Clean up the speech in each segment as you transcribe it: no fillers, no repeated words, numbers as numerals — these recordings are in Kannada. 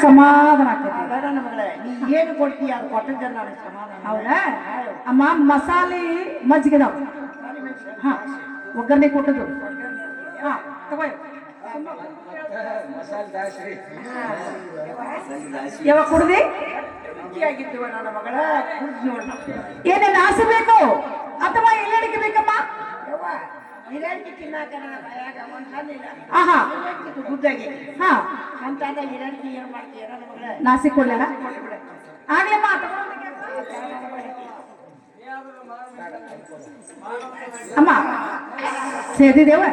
ಸಮಾಧಾನ ಆಗ್ತೈತಿ. ಅದರ ಮಗಳೇ ನೀ ಏನು ಕೊಡ್ತೀಯ ಅದು ಕೊಟ್ಟಿದ್ದೆ ನನಗೆ ಸಮಾಧಾನ. ಹೌದಾ ಅಮ್ಮ? ಮಸಾಲೆ ಮಜ್ಜಿಗೆದಾವ. ಹಾ ಒಗ್ಗರಣೆ ಕೊಟ್ಟದು. ಹಾ ತಗೋ. ಯಾವಾಗ ಕುಡ್ದಿ? ರುಚಿಯಾಗಿದ್ದೀವ ನನ್ನ ಮಗಳ, ಕುಡ್ದು ನೋಡ. ಏನೇನು ಆಸೆ ಬೇಕು ಅಥವಾ ಎಲ್ಲಡಿಗೆ ಬೇಕಮ್ಮ? ಯವ್ವ ಹಿರೇಳ್ಕಿ ತಿನ್ನಾಕ ನನ್ನ ಬಾಯಾಗ ಒಂದು ಹಲ್ಲಿಲ್ಲ. ಆಹಾ ಗುದ್ದಾಗಿ ಹಾ ಅಂತ ಹಿರೇಳ್ಕಿ ಏನು ಮಾಡ್ತೀಯ ನನ್ನ ಮಗಳೇ? ನಾಸಿ ಕೊಡ್ಲಿಲ್ಲ ಕೊಟ್ಬಿಡ. ಆಗ್ಲಮ್ಮ. ಅಮ್ಮ ಸೇದಿದೇವ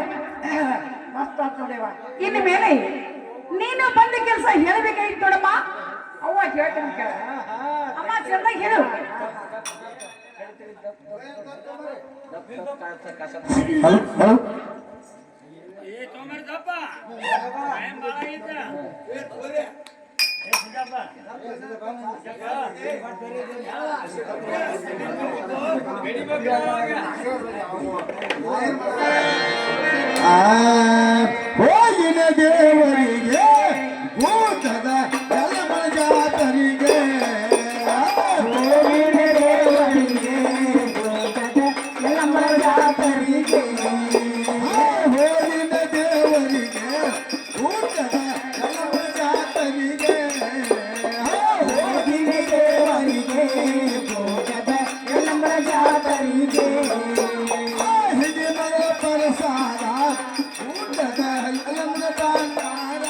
ಮಸ್ತ್ ಆತ್ ನೋಡ್ಯವ. ಇನ್ನು ಮೇಲೆ ನೀನು ಬಂದ ಕೆಲಸ ಹೇಳಬೇಕಾಗಿತ್ತು ನೋಡಮ್ಮ. ಅವ್ವ ಹೇಳ್ತೀನಿ ಕೇಳ. ಅಮ್ಮ ಚೆನ್ನಾಗಿ ಹೇಳು. ಹಲೋ ಹಲೋ ಹೋಗಿನ ದೇವರಿಗೆ ಭೂತದ ಜಲಮ ಜಾತರಿಗೆ, ಹೋಗಿನ ದೇವರಿಗೆ ಭೂತದ ಜಲಮ ಜಾತರಿಗೆ, ಹೋಗಿನ ದೇವರಿಗೆ ಭೂತದ ಜಲಮ ಜಾತರಿಗೆ, ಹೋಗಿನ ದೇವರಿಗೆ ಭೂತದ ಜಲಮ ಜಾತರಿಗೆ, ಹಿಡಿಮಗಳ ಪರಸಾರ ಭೂತದ ಜಲಮ ಬಂಗಾರ,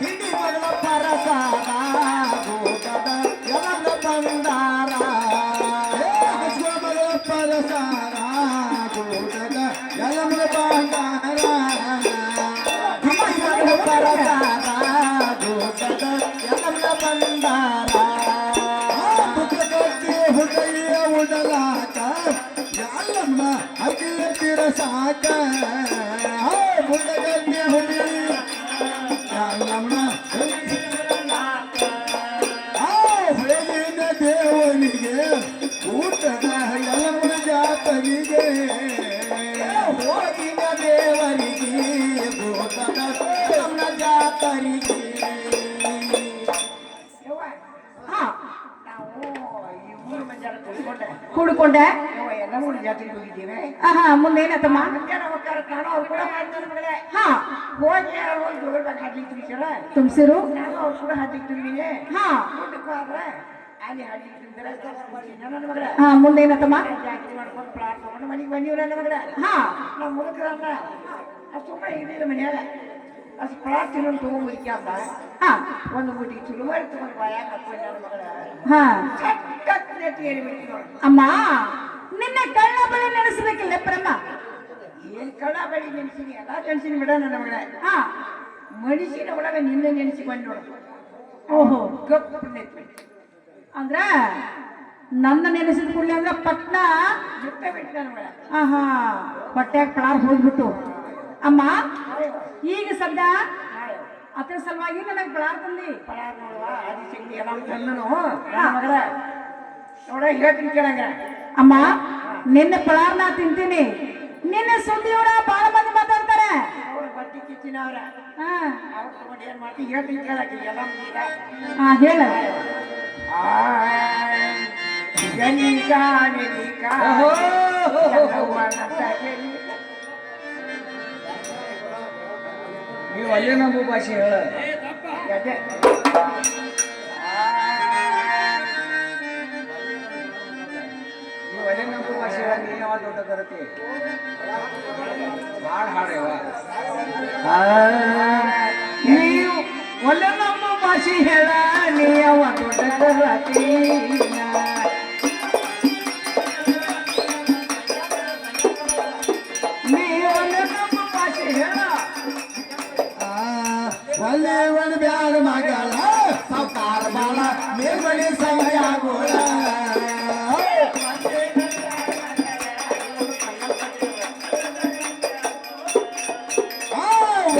ಹಿಡಿಮಗಳ ಪರಸಾರ ಭೂತದ ಜಲಮ ಬಂಗಾರ, ಹಸುಮಗಳ ಪರಸಾರ ಭೂತದ ಜಲಮ ಬಂಗಾರ, ಹಿಡಿಮಗಳ ಪರಸಾರ ಭೂತದ ಜಲಮ ಬಂಗಾರ, ಪುತ್ರಕಕ್ಕೆ ಹುದಯ ಉಡಲಾಕ ಯಾಲಮ್ಮ ಅಖಿಲ ತಿರಸಾಕ, ಪುತ್ರಕಕ್ಕೆ ಹುಡಿ ಯಾಲಮ್ಮ ಹೋಗಿನ ದೇವನಿಗೆ ಊಟದ ಯಲಮ ಜಾತರಿಗೆ, ಹೋಗಿನ ದೇವರಿಗೆ ಊಟದ ಯಲಮ ಜಾತರಿಗೆ. ಯವ್ವ ಹಾ ನಾವು ಈ ಊರು ಮಂಜಾರ ತಿಳ್ಕೊಂಡೆ. ಕೂಡ್ಕೊಂಡೆ. ಯವ್ವ ಎಲ್ಲ ಊರು ಜಾತ್ರೆಗೆ ಹೋಗಿದ್ದೀವಿ. ಆಹಾ ಮುಂದೇನತ್ತಮ್ಮ? ಮಧ್ಯಾಹ್ನ ಹೋಗ್ತಾರ ನಾನು ಅವ್ರು ಕೂಡ ಮಾಡ್ತಾರೆ ಮಗಳೇ. ಹಾ ಹೋಗಿ ಹೋಗಿ ಜೋಗಳ್ದಾಗ ಹಾಡ್ಲಿಕ್ಕೆ ತುಂಬಿಸ್ಯಾರ. ತುಂಬಿಸಿರು. ನಾನು ಅವ್ರು ಕೂಡ ಹಾಡ್ಲಿಕ್ಕೆ ತುಂಬಿದ್ದೀನಿ. ಹಾ ಊಟಕ್ಕೆ ಹೋದ್ರೆ ಅಲ್ಲಿ ಹಾಡ್ಲಿಕ್ಕೆ ತುಂಬಿದ್ರೆ ನನ್ನ ಮಗಳೇ ಹಾ ಮುಂದೇನತ್ತಮ್ಮ? ಜಾತ್ರೆ ಮಾಡ್ಕೊಂಡು ಪ್ಲಾಟ್ ತಗೊಂಡು ಮನೆಗೆ ಬಂದೀವಿ ನನ್ನ ಮಗಳೇ. ಹಾ ನಮ್ಮ ಮುದುಕರನ್ನ ಸುಮ್ಮನೆ ಇದ್ದಿಲ್ಲ ಮನ್ಯಾಗ ಅಷ್ಟು ಪ್ಲಾಟ್ ತಿನ್ನೋದು ತೊಗೊಂಡ್ಬಿಡ್ಕೆ ಅಂತ ಹಾ ಒಂದು ಬುಟ್ಟಿ ಚುಲು ಮಾಡಿ ತಗೊಂಡು ಬಾಯಾಗ ಹಾಕೊಂಡು ನನ್ನ ಮಗಳ ಹಾ ಸಖತ್ ನೆಟ್ಟಿ ಏರಿಬಿಟ್ಟು ನೋಡಿ. ಅಮ್ಮ ನಿನ್ನೆ ಕಳ್ಳ ಬಳಿ ನಡೆಸಬೇಕಿಲ್ಲ ಪ್ರಮ್ಮ. ಏನ್ ಕಳ್ಳ ಬಳಿ ನೆನೆಸಿನಿ ಎಲ್ಲ ನೆನೆಸಿನಿ ಬಿಡ ನನ್ನ ಮಗಳೇ. ಹಾ ಮನುಷ್ಯನ ಒಳಗೆ ನಿನ್ನೆ ನೆನೆಸಿಕೊಂಡು ನೋಡು. ಓಹೋ ಗಪ್ ನೆಟ್ಟಿ ಅಂದ್ರ ನನ್ನ ನೆನೆಸಿದ ಕೂಡಲೇ ಅಂದ್ರ ಪಟ್ನ ಬಿಟ್ಟ ಬಿಟ್ಟು ನನ್ನ ಮಗಳ. ಆಹಾ ಹೊಟ್ಯಾಗ ಪಳಾರ್ ಹೋಗ್ಬಿಟ್ಟು. ಅಮ್ಮ ಈಗ ಸದ್ಯ ಅದ್ರ ಸಲುವಾಗಿ ನನಗೆ ಪಳಾರ್ ತಂದಿ. ಪಳಾರ್ ನೋಡುವ ಆದಿಶಕ್ತಿ ಎಲ್ಲ ತಂದನು ನನ್ನ ಮಗಳ ನೋಡ ಹೇಳ್ತೀನಿ ಕೇಳಂಗ. ಅಮ್ಮ ನಿನ್ನೆ ಪಳಾರ್ನ ತಿಂತೀನಿ. ನಿನ್ನೆ ಸುದ್ದಿಯೋಡ ಬಾಳ ಮಂದಿ ಮಾತಾಡ್ತಾರೆ. ಅವ್ರು ಬಟ್ಟಿ ಕಿಚ್ಚಿನವ್ರ ಹಾ ಅವ್ರು ತಗೊಂಡು ಏನ್ ಮಾಡ್ತೀವಿ ಹೇಳ್ತೀನಿ ಕೇಳಕ್ಕೆ ಎಲ್ಲ ಮುಗಿದ. ಹಾ ಹೇಳ. ನೀವು ಅಲ್ಲೇ ನಮ್ಮ ಭಾಷೆ ಹೇಳ. ನೀವು ಅಲ್ಲೇ ನಮ್ಮ ಭಾಷೆ ಹೇಳ. ನೀನು ಯಾವ ದೊಡ್ಡ ಕರತಿ ಹಾಡು ಹಾಡ್ಯವ. ನೀವು ಒಳ್ಳೆ ನಮ್ಮ ಭಾಷೆ ಹೇಳ. ನೀ ಯಾವ ದೊಡ್ಡ ಕರತಿ ಒಳ್ಳೆ ಒಂದು ಬ್ಯಾಡ ಮಗಳ ಸಾವ್ಕಾರ ಬಾಳ ಮೇಲ್ಮನೆ ಸಮಯ ಗೋಳ.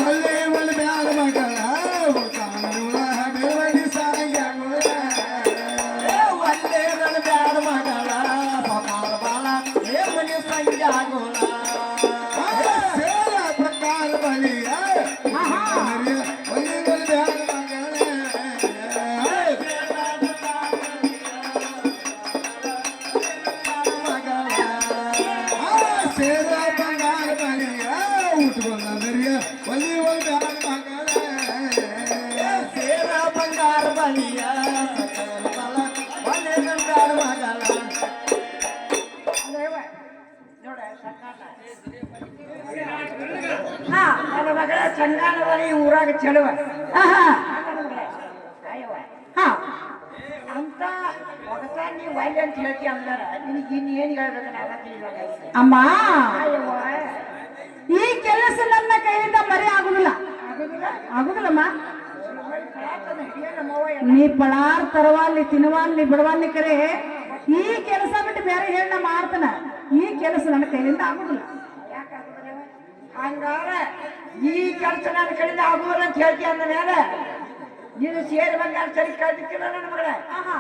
ಒಳ್ಳೆ ಒಂದು ಬ್ಯಾಡ ಮಗಳ ಮೇಲ್ಮನೆ ಸಮಯ ಗೋಳ. ಒಳ್ಳೆ ಒಂದು ಬ್ಯಾಡ ಮಗಳ ಸಾವ್ಕಾರ ಬಾಳ ಮೇಲ್ಮನೆ ಸಂಖ್ಯಾ ಗೋಳ. ಪ್ರಕಾರ ಬಲಿಯ ಒಳ್ಳೆ ಒಂದು ಬ್ಯಾಡ ಮಗಳ ಬಾಳಿಯ ಸಕಲ ಬಲ ಒಳ್ಳೆಯ ಬ್ಯಾಡ ಮಗಳ ಅಲ್ಲವ ನೋಡ ಸಂಗಾನ ಹಾ ನನ್ನ ಮಗಳ ಸಂಗಾನದ ಈ ಊರಾಗ ಚೆಲುವ ಆಹಾ ಅಯ್ಯವ ಹಾ ಅಂತ ಒಗತ ನೀವು ಒಳ್ಳೆ ಅಂತ ಹೇಳ್ತಿ ಅಂದಾರ ನಿನಗೆ ಇನ್ನು ಏನು ಹೇಳ್ಬೇಕು ನಾನು ತಿಳಿದಾಗ ಅಮ್ಮ ಅಯ್ಯವ್ವ ಈ ಕೆಲಸ ನನ್ನ ಕೈಯಿಂದ ಮರೆ ಆಗುದಿಲ್ಲ ಆಗುದಿಲ್ಲ ಆಗುದಿಲ್ಲಮ್ಮ ನಮ್ಮವ್ವ ನೀ ಪಳಾರ್ ತರವಾಲಿ ತಿನ್ನುವಾಲಿ ಬಿಡವಾಲಿ ಕರೆ ಈ ಕೆಲಸ ಬಿಟ್ಟು ಬೇರೆ ಹೇಳ ಮಾಡ್ತಾನ ಈ ಕೆಲಸ ನನ್ನ ಕೈಯಿಂದ ಆಗುದಿಲ್ಲ ಹಂಗಾರ ಈ ಕೆಲಸ ನನ್ನ ಕಡೆಯಿಂದ ಆಗುದಿಲ್ಲ ಅಂತ ಹೇಳ್ತಿ ಅಂದ ಮೇಲೆ ನೀನು ಸೇರಿ ಬಂಗಾರ ಸರಿ ಕಳ್ದಿಕ್ಕಿಲ್ಲ ನನ್ನ ಮಗಳ ಆಹಾ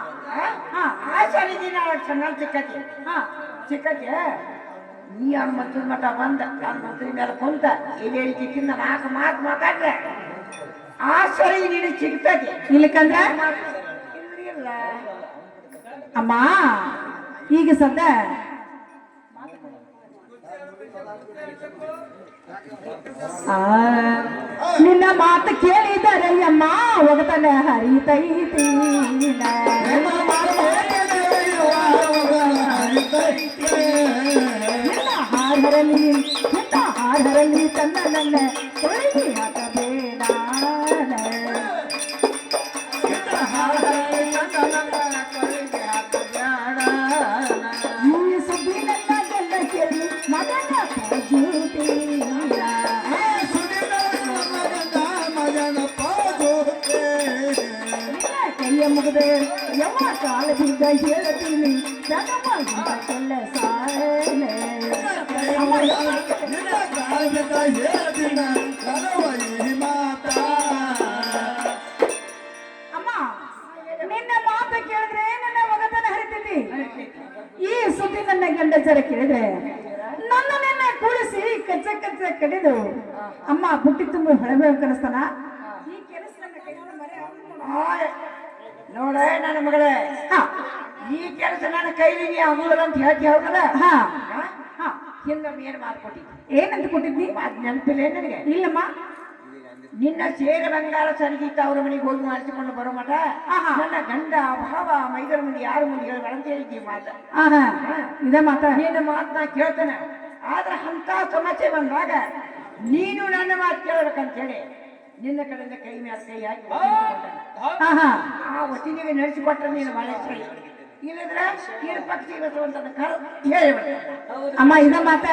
ಹಾ ಆ ಸರಿ ದಿನ ಸಂಗಾಲ ಸಿಕ್ಕತಿ ಹಾ ಸಿಕ್ಕತಿ ನೀ ಹನುಮಂತದ ಮಠ ಬಂದ ಹನುಮಂತದ ಮೇಲೆ ಕುಂತ ಇಲ್ಲಿ ಹೇಳಿಕಿನ್ನ ನಾಲ್ಕು ಮಾತು ಮಾತಾಡ್ರೆ ಆ ಸರಿ ನೀನು ಸಿಗ್ತತಿ ಇಲ್ಲಕಂದ್ರ ಇಲ್ಲ ಅಮ್ಮ ಈಗ ಸದ್ದ ಆ, ನಿನ್ನ ಮಾತು ಕೇಳಿದರೆ ಅಮ್ಮ ಒಗತನ ಹರಿತೈತಿ ನಿನ್ನ ಹಾರಲಿ ತನ್ನ ನನ್ನ ತೊಳೆಗಿ ಹಾಕಬೇಡ ಈ ಸುದ್ದಿ ನನ್ನ ಗಂಡ ಕೇಳಿ ಮಗನ ಜೂಟಿಲ್ಲ ಕೈಯ ಮುಗದೆ ಯಾವ ಕಾಲ ಬಿದ್ದ ಹೇಳ್ತೀನಿ ಜನವಾಗಿದ್ದ ಕೆಲಸ ಅಮ್ಮ ನಿನ್ನ ಮಾತು ಕೇಳಿದ್ರೆ ನನ್ನ ಒಗತನ ಹರಿತೈತಿ ಈ ಸುದ್ದಿ ನನ್ನ ಗಂಡಸರ ಕೇಳಿದ್ರೆ ನನ್ನ ನಿನ್ನ ಕೂಡಿಸಿ ಕಚ್ಚ ಕಚ್ಚ ಕಡಿದು ಅಮ್ಮ ಬುಟ್ಟಿ ತುಂಬ ಹೊಳಬೇಕು ಕಲಿಸ್ತಾನ ಈ ಕೆಲಸ ನನ್ನ ಕೈಯಿಂದ ಮರೆ ಆಗುದಿಲ್ಲ. ನೋಡ ನನ್ನ ಮಗಳೇ ಹಾ ಈ ಕೆಲಸ ನನ್ನ ಕೈಲಿಗೆ ಆಗುದಿಲ್ಲ ಅಂತ ಹೇಳ್ತಿ ಹೌದಲ್ಲ ಹಾ ಹಾ ಹಿಂದೊಮ್ಮೆ ಏನು ಮಾಡ್ಕೊಟ್ಟಿದ್ದಿ ಏನಂತ ಕೊಟ್ಟಿದ್ನಿ ಮಾತು ನೆನಪಿಲ್ಲ ನನಗೆ ಇಲ್ಲಮ್ಮ ನಿನ್ನ ಸೇರ ಬಂಗಾರ ಸರಿಗಿತ್ತ ಅವ್ರ ಮನೆಗೆ ಹೋಗಿ ಮಾಡಿಸಿಕೊಂಡು ಬರೋ ಮಠ ಆಹಾ. ನನ್ನ ಗಂಡ ಅಭಾವ ಮೈದರ ಮುಂದೆ ಯಾರ ಮುಂದೆ ಹೇಳ್ಬೇಡ ಅಂತ ಹೇಳಿದ್ದಿ ಮಾತ ಆಹಾ ಇದೇ ಮಾತ ನಿನ್ನ ಮಾತು ನಾ ಕೇಳ್ತೇನೆ ಆದ್ರೆ ಅಂತ ಸಮಸ್ಯೆ ಬಂದಾಗ ನೀನು ನನ್ನ ಮಾತು ಕೇಳ್ಬೇಕಂತ ಹೇಳಿ ನಿನ್ನ ಕಡೆಯಿಂದ ಕೈ ಮೇಲೆ ಕೈ ಹಾಕಿ ಒತ್ತಿಕೊಂಡಾನೆ. ಆಹಾ ಆ ಒತ್ತಿನಿಗೆ ನಡೆಸಿಕೊಟ್ರೆ ನೀನು ಮಳೆ ಸರಿ ಇಲ್ಲದ್ರೆ ಇರು ಪಕ್ಷಿ ಅಂತ ಹೇಳಿಬಿಡ ಅಮ್ಮ ಇದ ಮಾತ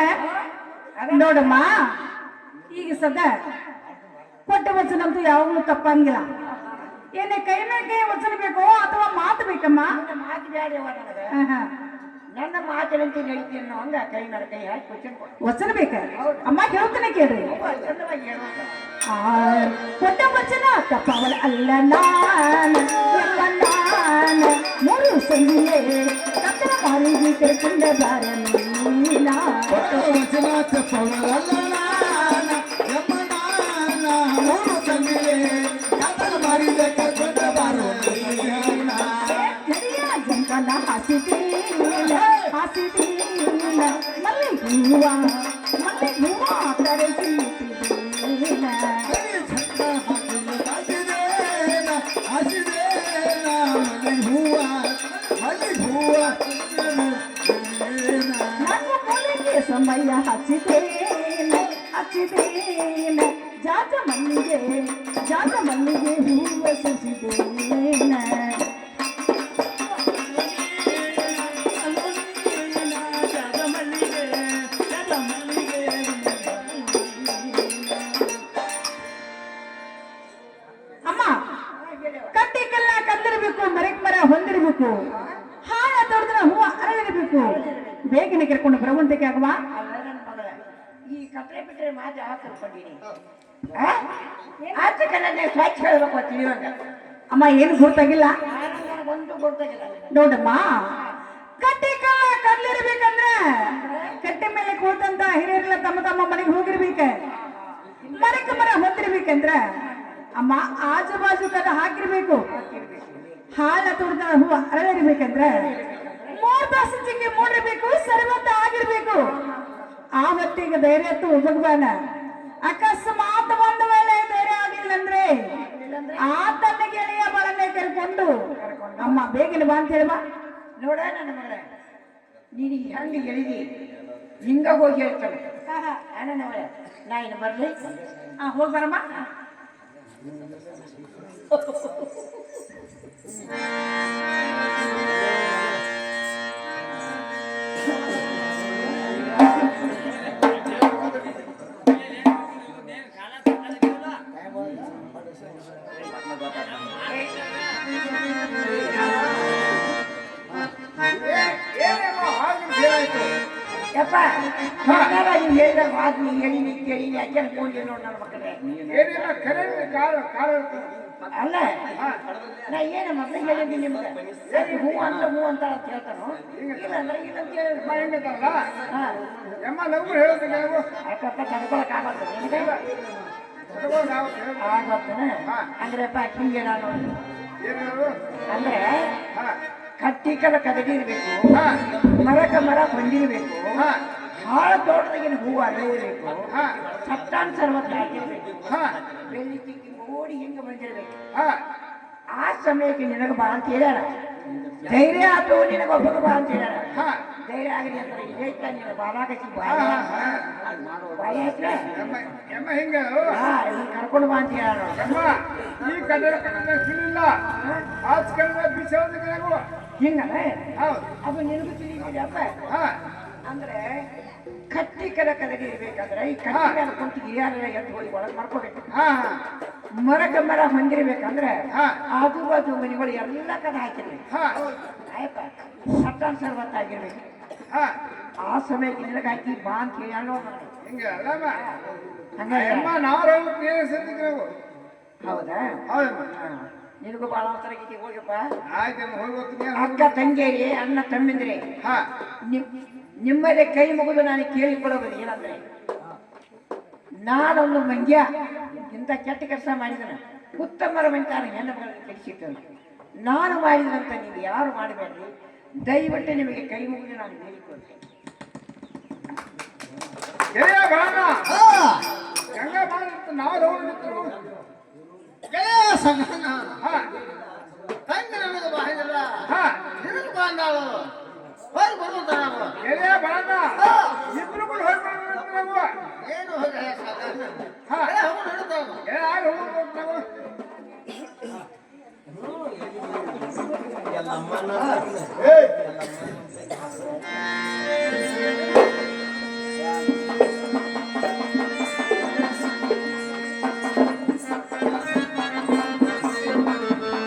ನೋಡಮ್ಮ ಈಗ ಸದ್ದ ಕೊಟ್ಟ ವಚನಂತೂ ಯಾವಾಗಲೂ ತಪ್ಪಂಗಿಲ್ಲ ಏನೇ ಕೈ ಮೇಲೆ ಕೈ ವಚನ ಬೇಕೋ ಅಥವಾ ಮಾತು ಬೇಕಮ್ಮ ನನ್ನ ಮಾತು ಬೇಡವ ನನಗೆ ಆಹಾ. ನನ್ನ ಮಾತಿನಂತೆ ನಡೀತೀನಿ ಅನ್ನೋ ಹಂಗ ಕೈ ಮೇಲೆ ಕೈ ಹಾಕಿ ಕ್ವಶನ್ ಕೊಟ್ಟು ವಚನ ಬೇಕ ಅಮ್ಮ ಹೇಳ್ತಾನೆ ಕೇಳ್ರಿ ಚಂದವಾಗಿ ಹೇಳುವಂತ ಕೊಟ್ಟ ವಚನ ತಪ್ಪವಳ ಅಲ್ಲ ನಾನು ಎಂಬ ನಾನು ಮೂರು ಸಂದಿಯೇ ಕತ್ತಲ ಮಾರಿಗೆ ಕರ್ಕೊಂಡ ಬಾರ ನೀನ ಕರಿಯ ಜಂಕನ ಹಸಿದೀನ ಮಲ್ಲಿ ಹೂವ ತರಿಸಿದ್ದೀನ ನನ್ನ ಮೊಲಿಗೆ ಸಮಯ ಹಚ್ಚಿದೇನ ಜಾಜ ಮಲ್ಲಿಗೆ ಹೂವ ಸುಸಿದೇನ ಅಮ್ಮ ಕಟ್ಟಿ ಕಲ್ಲ ಕಲ್ಲಿರ್ಬೇಕು ಮರಕ್ ಮರ ಹೊಂದಿರ್ಬೇಕು ಹಾಳ ದೊಡ್ಡದ ಹೂವು ಅರಳಿರ್ಬೇಕು ಬೇಗನೆ ಕರ್ಕೊಂಡು ಬರುವಂತಕ್ಕೆ ಆಗುವ ಅಲ್ಲ ನನ್ನ ಮಗಳ ಈ ಕತ್ರೆ ಬಿಟ್ರೆ ಮಾತು ಯಾವ ಕರ್ಕೊಂಡಿನಿ ಆಚೆ ಕಡೆ ಸ್ವಚ್ಛ ಹೇಳ್ಬೇಕು ತಿಳಿಯುವಂಗ ಅಮ್ಮ ಏನು ಗೊತ್ತಾಗಿಲ್ಲ ನನಗೊಂದು ಗೊತ್ತಾಗಿಲ್ಲ ನೋಡಮ್ಮ ಕಟ್ಟಿ ಕಲ್ಲ ಕಲ್ಲಿರ್ಬೇಕಂದ್ರ ಕಟ್ಟಿ ಮೇಲೆ ಕೂತಂತ ಹಿರಿಯರೆಲ್ಲ ತಮ್ಮ ತಮ್ಮ ಮನೆಗೆ ಹೋಗಿರ್ಬೇಕ ಮರಕ ಮರ ಹೊಂದಿರ್ಬೇಕಂದ್ರ ಅಮ್ಮ ಆಜು ಬಾಜು ಕದ ಹಾಕಿರ್ಬೇಕು ಹಾಲ ತುಡ್ದ ಹೂವು ಅರಳಿರ್ಬೇಕಂದ್ರ 3 ತಾಸು ಚಿಕ್ಕಿ ಮೂಡಿರ್ಬೇಕು ಸರ್ವಂತ ಆಗಿರ್ಬೇಕು ಆ ಹೊತ್ತಿಗೆ ಧೈರ್ಯ ಒಬ್ಬಗ್ಬಾನ ಅಕಸ್ಮಾತ್ ಒಂದು ವೇಳೆ ಧೈರ್ಯ ಆಗ್ಲಿಲ್ಲ ಅಂದ್ರೆ ಆ ತನ್ನ ಗೆಳೆಯ ಬಳನೆ ಕರ್ಕೊಂಡು ಕರೆಕೊಂಡು ಅಮ್ಮ ಬೇಗನೆ ಬಾ ಅಂತ ಹೇಳಮ್ಮ. ನೋಡ ನನ್ನ ಮಗಳೇ, ನೀನು ಹೆಂಗೆ ಹೇಳಿದಿ ಹಿಂಗ ಹೋಗಿ ಹೇಳ್ತಾನೆ. ನನ್ನ ಮಗಳೇ, ನಾ ಇನ್ನು ಬರ್ಲಿ. ಹೋಗಿ ಬರಮ್ಮ. ಯಪ್ಪ ಕನ್ನಡ ನೀವು ಹೇಳಿದಾಗ ಮಾತು ನೀ ಹೇಳಿನಿ ಕೇಳಿನಿ ಯಾಕೆ ಅನ್ಕೊಂಡಿ ನೋಡು ನನ್ನ ಮಕ್ಕಳೇ. ಏನಿಲ್ಲ ಕರೆ ಕಾಲ ಅಲ್ಲ ನಾ ಏನು ಮಕ್ಕಳಿಗೆ ಹೇಳಿದ್ದೀನಿ ನಿಮ್ಗೆ ಹೂ ಅಂತ ಹೇಳ್ತಾನು. ಇಲ್ಲ ಅಂದ್ರೆ ಇಲ್ಲ ಅಂತ ಹೇಳಿ ಹೆಂಗಲ್ಲ ಹಾಂ ಎಮ್ಮ ಲಘು ಹೇಳ್ತೀನಿ ನಾವು ಯಾಕಪ್ಪ ತಡ್ಕೊಳಕ್ಕಾಗತ್ತೆ ನಿನಗೆ ಆಗತ್ತೇನೆ. ಅಂದ್ರಪ್ಪ ಹಿಂಗೆ ನಾನು ಏನೇನು ಅಂದ್ರೆ ಹಾ ಕಟ್ಟಿಕಲ ಕದಡಿ ಇರಬೇಕು, ಹಾ ಮರಕ ಮರ ಹೊಂದಿರಬೇಕು, ಹಾ ಭಾಳ ದೊಡ್ಡದಾಗಿನ ಹೂವು ಅರಳಿರಬೇಕು, ಹಾ ಸತ್ತಾನ್ ಸರ್ವತ್ತ ಆಗಿರ್ಬೇಕು, ಹಾ ಬೆಳ್ಳಿ ಚಿಕ್ಕಿ ಓಡಿ ಹಿಂಗೆ ಬಂದಿರಬೇಕು. ಹಾ ಆ ಸಮಯಕ್ಕೆ ನಿನಗೆ ಬಾ ಅಂತ ಹೇಳ್ಯಾರ. ಧೈರ್ಯ ಆತು ನಿನಗೊಬ್ಬರು ಬಾ ಅಂತ ಹೇಳ್ಯಾರ. ಹಾ ಧೈರ್ಯ ಆಗಲಿ ಅಂತ ಇದೇ ಇತ್ತ ನಿನ್ನ ಬಾಲಾಕಿ ಹಾ ಹಾ ಬಾಯಿ ಹತ್ರ ಎಮ್ಮ ಹಿಂಗ ಇದನ್ನ ಕರ್ಕೊಂಡು ಬಾ ಅಂತ ಹೇಳ್ಯಾರ. ಎಮ್ಮ ಈ ಕನ್ನಡ ತಿಳಿಲ್ಲ ಆಚ ಕನ್ನಡ ಬಿಸೋದಿಗೆ ನಾವು ಹಿಂಗಲ್ಲ ಹೌದು ಅದು ನಿನಗೂ ತಿಳಿದಿದೆಯಪ್ಪ. ಹಾ ಅಂದ್ರೆ ಕಟ್ಟಿ ಕದಡಿ ಇರ್ಬೇಕಂದ್ರೆ ಈ ಕಟ್ಟಿ ಮೇಲೆ ಕುಂತು ಹಿರಿಯರೆಲ್ಲ ಎದ್ದು ಹೋಗಿ ಒಳಗೆ ಮಾಡ್ಕೋಬೇಕು. ಹಾ ಮರಕ ಮರ ಹೊಂದಿರ್ಬೇಕಂದ್ರೆ ಹಾ ಆಜು ಬಾಜು ಮನೆಗಳು ಎಲ್ಲ ಕದ ಹಾಕಿರ್ಬೇಕು. ಹಾ ಆಯ್ತ ಸತ್ತಾನ್ ಸರ್ವತ್ತಾಗಿರ್ಬೇಕು. ಹಾ ಆ ಸಮಯಕ್ಕೆ ನಿನಗೆ ಹಾಕಿ ಬಾ ಅಂತ ಹೇಳಿ ಅನ್ನೋ ಹಿಂಗ ಅಲ್ಲಮ್ಮ ಹಂಗಾಗಿ ಎಮ್ಮ ನಾವು ಸೇರ್ತಿದ್ವಿ ನಾವು ಹೌದಾ? ಹೌದಮ್ಮ ನಿನಗೂ ಭಾಳ ಅವಸರ ಗೀತಿ ಹೋಗಪ್ಪ. ಆಯ್ತಮ್ಮ ಹೋಗಿ ಹೋಗ್ತೀನಿ ಅಕ್ಕ ತಂಗಿಯರಿ ಅಣ್ಣ ತಮ್ಮಿಂದ್ರೆ ಹಾ ನಿಮ್ಮದೇ ಕೈ ಮುಗಿದು ನಾನು ಕೇಳಿಕೊಳ್ಳೋದು ಏನಂದ್ರೆ, ನಾನೊಂದು ಮಂಗ್ಯ ಇಂಥ ಕೆಟ್ಟ ಕೆಲಸ ಮಾಡಿದನ ಉತ್ತಮರ ಮಂತಾರ ಹೆಣ್ಣು ಕೆಡಿಸಿಟ್ಟು ನಾನು ಮಾಡಿದಂತ ನೀವು ಯಾರು ಮಾಡಬೇಡ್ರಿ, ದಯವಿಟ್ಟು ನಿಮಗೆ ಕೈ ಮುಗಿದು ನಾನು ಹೇಳಿಕೊಳ್ತೇನೆ. ಗೆಳೆಯ ಬಾಣ ಗಂಗಾ ಬಾಣ ನಾವು ನೋಡಿದ್ರು ಗೆಳೆಯ ಸಂಗನ ಹಾ ತಂಗಿ ನನಗೆ ಬಾಯಿಲ್ಲ ಹಾ ನಿನಗೆ ಬಾಂಡಾಳು ಹೋಗಿ ಬರುವಂತ ನಾವು ಗೆಳೆಯ ಬಾಣ ಇಬ್ರು ಕೂಡ ಹೋಗಿ ಬರ್ಬೇಕು ನಾವು ಏನು ಹೋಗಿ ಸಂಗನ ಹಾ ಹೋಗಿ ನೋಡ್ತಾವ ಗೆಳೆಯ ಆಗ ಹೋಗ್ಬೇಕು ನಾವು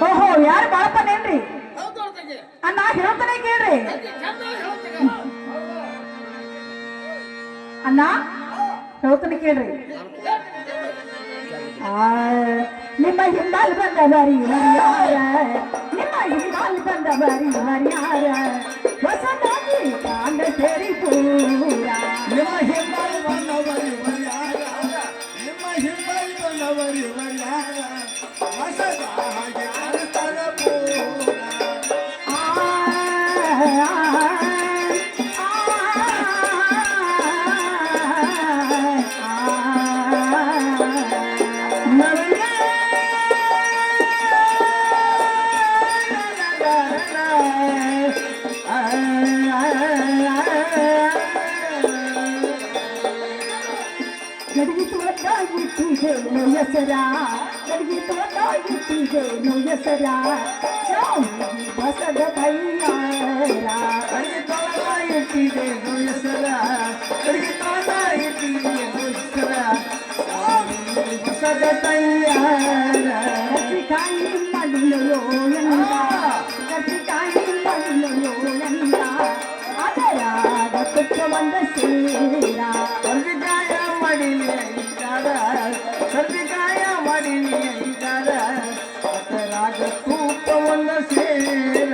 ಓಹೋ ಯಾರು ಬಾಳಪ್ಪನೇನ್ರಿ? ಹೌದು ತಂಗಿ ಅಣ್ಣ ಹೇಳ್ತಾನೆ ಕೇಳ್ರಿ. ಚಂದ ಹೇಳ್ತೀನಿ. ಅಣ್ಣ ಹೇಳ್ತಾನೆ ಕೇಳ್ರಿ. ನಿಮ್ಮ ಹಿಂದಾಲ್ ಬಂದ ಬರಿ ಮರಿಯಾರ, ನಿಮ್ಮ ಹಿಂದಾಲ್ ಬಂದ ಬರಿ ಮರಿಯಾರ, ಹೊಸದಾಗಿ ಕಾಂಡ ಸೇರಿ ಪೂರ. ನಿಮ್ಮ ಹಿಂಬಾಲಿ ಬಂದವರಿ ಮರ್ಯಾದ ನಿಮ್ಮ ಹಿಂಬಾಲಿ ಬಂದವರಿ ಮರ್ಯಾದ ಹೊಸದ ಹಾಗೆ ಅರ್ಥದ ಪೂರ ಗಡಿಗೆ ತೋಟಾಗಿಟ್ಟಿದೆ ನೋಯಸರ, ಗಡಿಗೆ ತೋಟಾಗಿಟ್ಟಿದೆ ನೋಯಸರ, ಬಸದ ಬೈಯಾರ. ಅಡಿಗೆ ತೋಟ ಇಟ್ಟಿದೆ ನೋಯಸರ, ಅಡಿಗೆ ತೋಟ ಇಟ್ಟಿದೆ ನೋಯಸರ, ಹೊಸದ ತಯ್ಯಾರ. ಕರ್ಪಿಕಾಯಿ ಮಡಿಲೆಯೋ ಎಂದ, ಕರ್ಪಿಕಾಯಿ ಮಡಿಲೆಯೋ ಎಂದ, ಅದರಾದ ತುಪ್ಪ ಬಂದ ಸೇರ. ಸರ್ದಿಕಾಯ ಮಾಡಿಲಿ ಇದ್ದಾರ, ಸರ್ದಿಕಾಯ ಮಾಡಿಲಿ ಇದ್ದಾರ, ರಾಜ ತೂಕವನ್ನು ಸೇರ.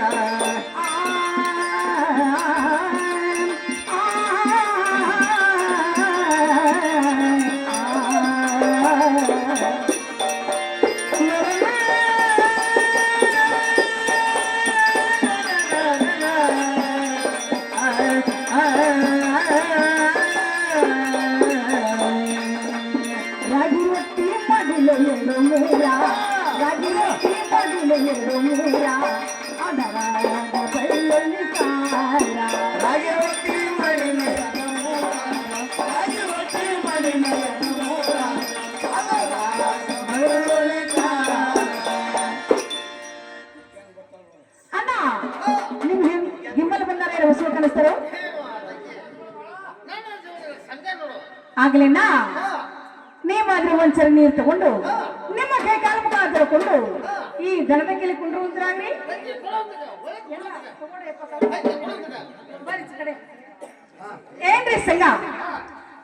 ರಾಗಿ ರೊಟ್ಟಿ ಮಾಡಿಲೆ ಎರಡು ಮೂರ, ರಾಗಿ ರೊಟ್ಟಿ ಮಾಡಿಲೆ ಎರಡು ಮೂರ, ಆಗ್ಲೇನಾ ನೀವಾದ್ರೂ ಒಂದ್ಸರಿ ನೀರು ತಗೊಂಡು ನಿಮ್ಮ ಕೈ ಕಾಲು ಮುಖ ತರ್ಕೊಂಡು ಈ ದನದ ಕೆಲಿ ಕುಂಡ್ರು ಅಂದ್ರಾಗ್ರಿ ಏನ್ರಿ ಸಂಗ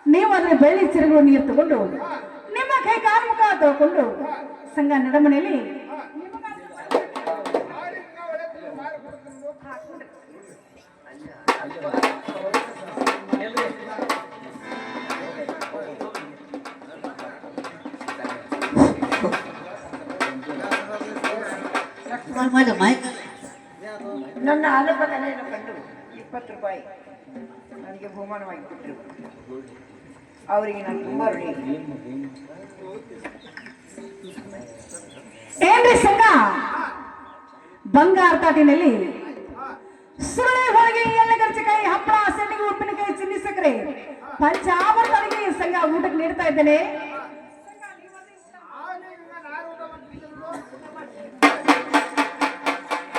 ನೀವಾದ್ರೆ ಬೆಳ್ಳಿ ಚಿರುಗು ನೀರು ತಗೊಂಡು ನಿಮ್ಮ ಕೈ ಕಾಲು ಮುಖ ತಗೊಂಡು ಸಂಘ ನಡಮನೆಯಲ್ಲಿ ನನ್ನ ಆಲೋಪ ಕಲೆಯನ್ನು ಕಂಡು 20 ರೂಪಾಯಿ ನನಗೆ ಬಹುಮಾನವಾಗಿ ಕೊಟ್ಟರು. ಅವರಿಗೆ ನಾನು ತುಂಬಾ ಋಣಿ. ಏನ್ರಿ ಸಂಘ ಬಂಗಾರ ತಾಟಿನಲ್ಲಿ ಸುರಳಿ ಹೋಳಿಗೆ ಎಣ್ಣೆ ಕರ್ಚಿಕಾಯಿ ಹಪ್ಪಳ ಸೆಣ್ಣಿಗೆ ಉಪ್ಪಿನಕಾಯಿ ಚಿನ್ನಿ ಸಕ್ಕರೆ ಪಂಚಾಮೃತ ಅಡಿಗೆ ಸಂಘ ಊಟಕ್ಕೆ ನೀಡ್ತಾ ಇದ್ದೇನೆ.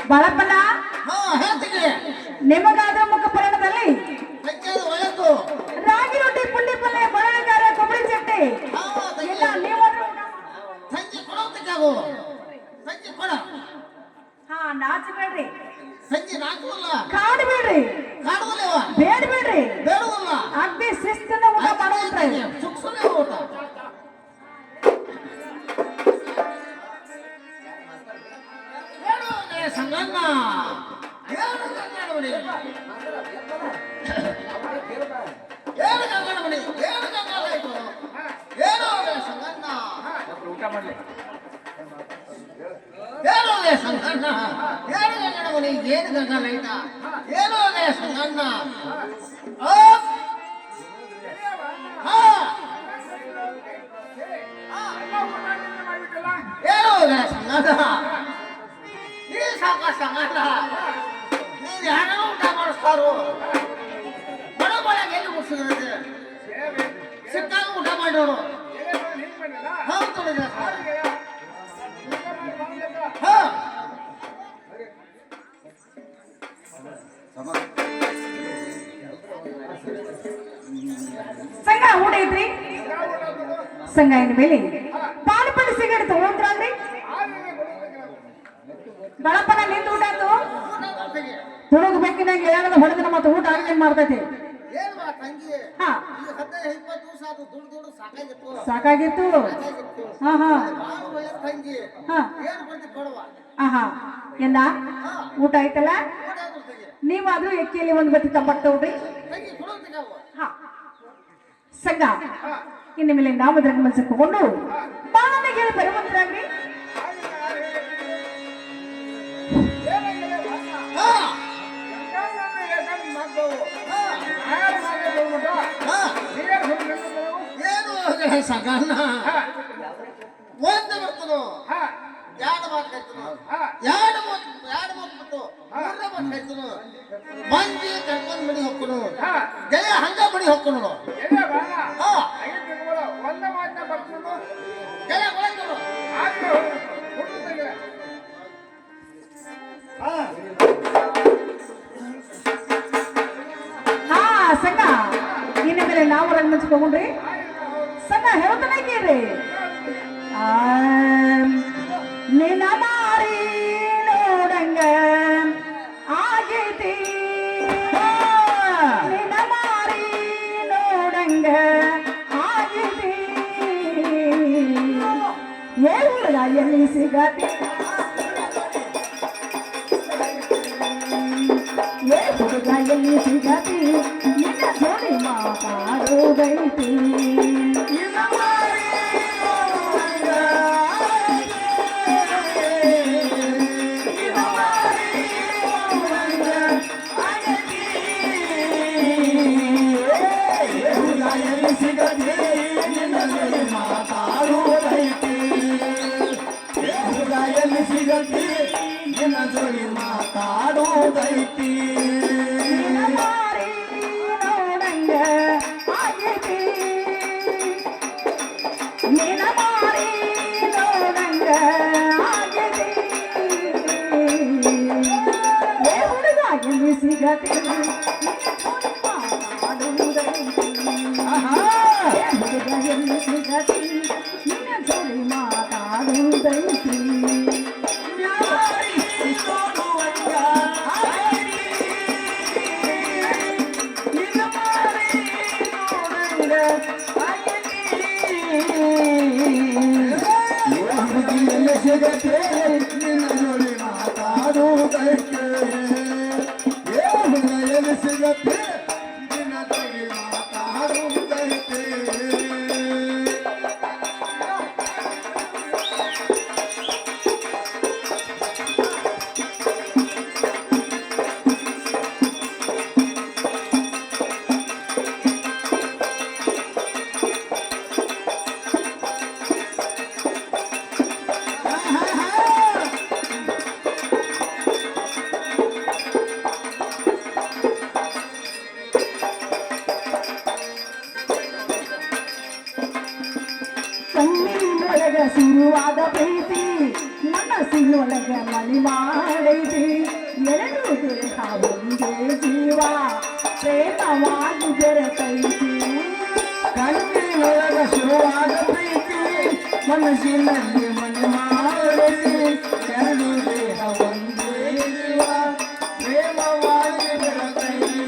ಬಾಳಪ್ಪನ ನಿಮಗಾದ ಮುಖ ಪರಣದಲ್ಲಿ ರಾಗಿ ರೊಟ್ಟಿ ಪುಂಡಿ ಪಲ್ಯ ಬರಣಿಗಾರ ಕೊಬ್ಬರಿ ಚಟ್ನಿ ಎಲ್ಲ ನೀವಾದ್ರೂ ಹಾ ನಾಚಬೇಡ್ರಿ ಕಾಡ್ಬೇಡ್ರಿ ಬೇಡ್ಬೇಡ್ರಿ ಅಗ್ದಿ ಶಿಸ್ತಿನ ಊಟ ಮಾಡುವಂತ ಸಂಗಣ್ಣ ಊಟ ಮಾಡಲಿ ಸಂಗಣ್ಣ ಏನು ಗಂಗಾ ಲೈಟ ಏನೋ ಸಂಗಣ್ಣ ಏನೋ ಸಂಗಣ್ಣ ನೀ ಸಾಕ ಸಂಗಣ್ಣ ನೀನು ಯಾರೋ ಊಟ ಮಾಡಿಸ್ತಾರೋ ಬಡ ಬಡಗೆ ಎಲ್ಲಿ ಮುಗಿಸಿದ್ರೆ ಸಿಕ್ಕಾಗ ಊಟ ಮಾಡೋರು ಹೌದು ಹಾ ಸಂಘ ಊಟ ಐತ್ರಿ ಸಂಘ ಇನ್ ಮೇಲೆ ಪಾನಿಪಲ್ಲಿ ಸಿಗರೇಟ್ ತಗೊಂಡ್ರಿ ಬಳಪ್ಪನ ನಿಂದು ಊಟ ಆಯ್ತು ತುಳುಗ್ ಬೆಕ್ಕಿನಾಗ ಎಳಗದ ಹೊಡೆದಿನ ಮತ್ತೆ ಊಟ ಆಗೇನ್ ಮಾಡ್ತೈತಿ ಹಾ ಸಾಕಾಗಿತ್ತು ಹಾ ಹಾ ಹಾ ಹಾ ಎಂದ ಊಟ ಆಯ್ತಲ್ಲ ನೀವಾದ್ರೂ ಎಕ್ಕಿಯಲ್ಲಿ ಒಂದು ಬತ್ತಿ ತಂಬಾಕ್ ತಗೊಳ್ರಿ ಹಾ ಸಂಘ ಇನ್ನು ಮೇಲೆ ನಾಮದ್ರ ಮನಸ್ಸು ತಗೊಂಡು ಬಾಣಿಗೆ ಬರುವಂತರಾಗ್ರಿ ಸಂಗಣ್ಣ ಒಂದು ಬರ್ತನು ಎರಡು ಮಾತು ಕೈತನು ಎರಡು ಮಾತು ಮೂರನೇ ಮಾತು ಕೈತನು ಮಂದಿ ಕರ್ಕೊಂಡ್ ಮಡಿ ಹೋಗ್ಕೊನು ಗೆಳೆಯ ಹಂಗ ಮಡಿ ಹೋಗ್ಕೊನು ಗೆಳೆಯ ಒಳಗಿರು ಹಾ ಸಂಘ ಇನ್ನು ಮೇಲೆ ನಾವು ರಂಗ ಮಂಚ್ ತಗೊಂಡ್ರಿ ಸಂಘ ಹೇಳ್ತಾನೆ ನಿನ್ನ ಮಾರಿ ನೋಡಂಗ ಆಗೈತಿ ನಿನ್ನ ಮಾರಿ ನೋಡಂಗ ಆಗೈತಿ ಏ ಹುಡುಗ ಎಲ್ಲಿ ಸಿಗತಿ ಏ ಹುಡುಗ ಎಲ್ಲಿ ಸಿಗತಿ ನಿನ್ನ ಜೋಡಿ ಮಾತಾಡೋದೈತಿ ಮಾತಾಡೋದೈತಿ ನೋಡಂಗ ಆಗೈತಿ ನಿನ್ನ ಮಾರಿ ನೋಡಂಗ ಆಗೈತಿ ಏ ಹುಡುಗ ಎಲ್ಲಿ ಸಿಗತಿ ಮಾತಾಡುವುದೈತಿ ಮನಸ್ಸಿನೊಳಗ ಮನಿ ಮಾಡೈತಿ ಎರಡು ದೇಹ ಒಂದೇ ಜೀವ ಪ್ರೇಮವಾಗಿ ಬೆರೆತೈತಿ ಕಣ್ಣಿನೊಳಗ ಶುರುವಾದ ಪ್ರೀತಿ ಮನಸ್ಸಿನಲ್ಲಿ ಮನೆ ಮಾಡಲಿ ಎರಡು ದೇಹ ಒಂದೇ ಜೀವ ಪ್ರೇಮವಾಗಿ ಬೆರೆತೈತಿ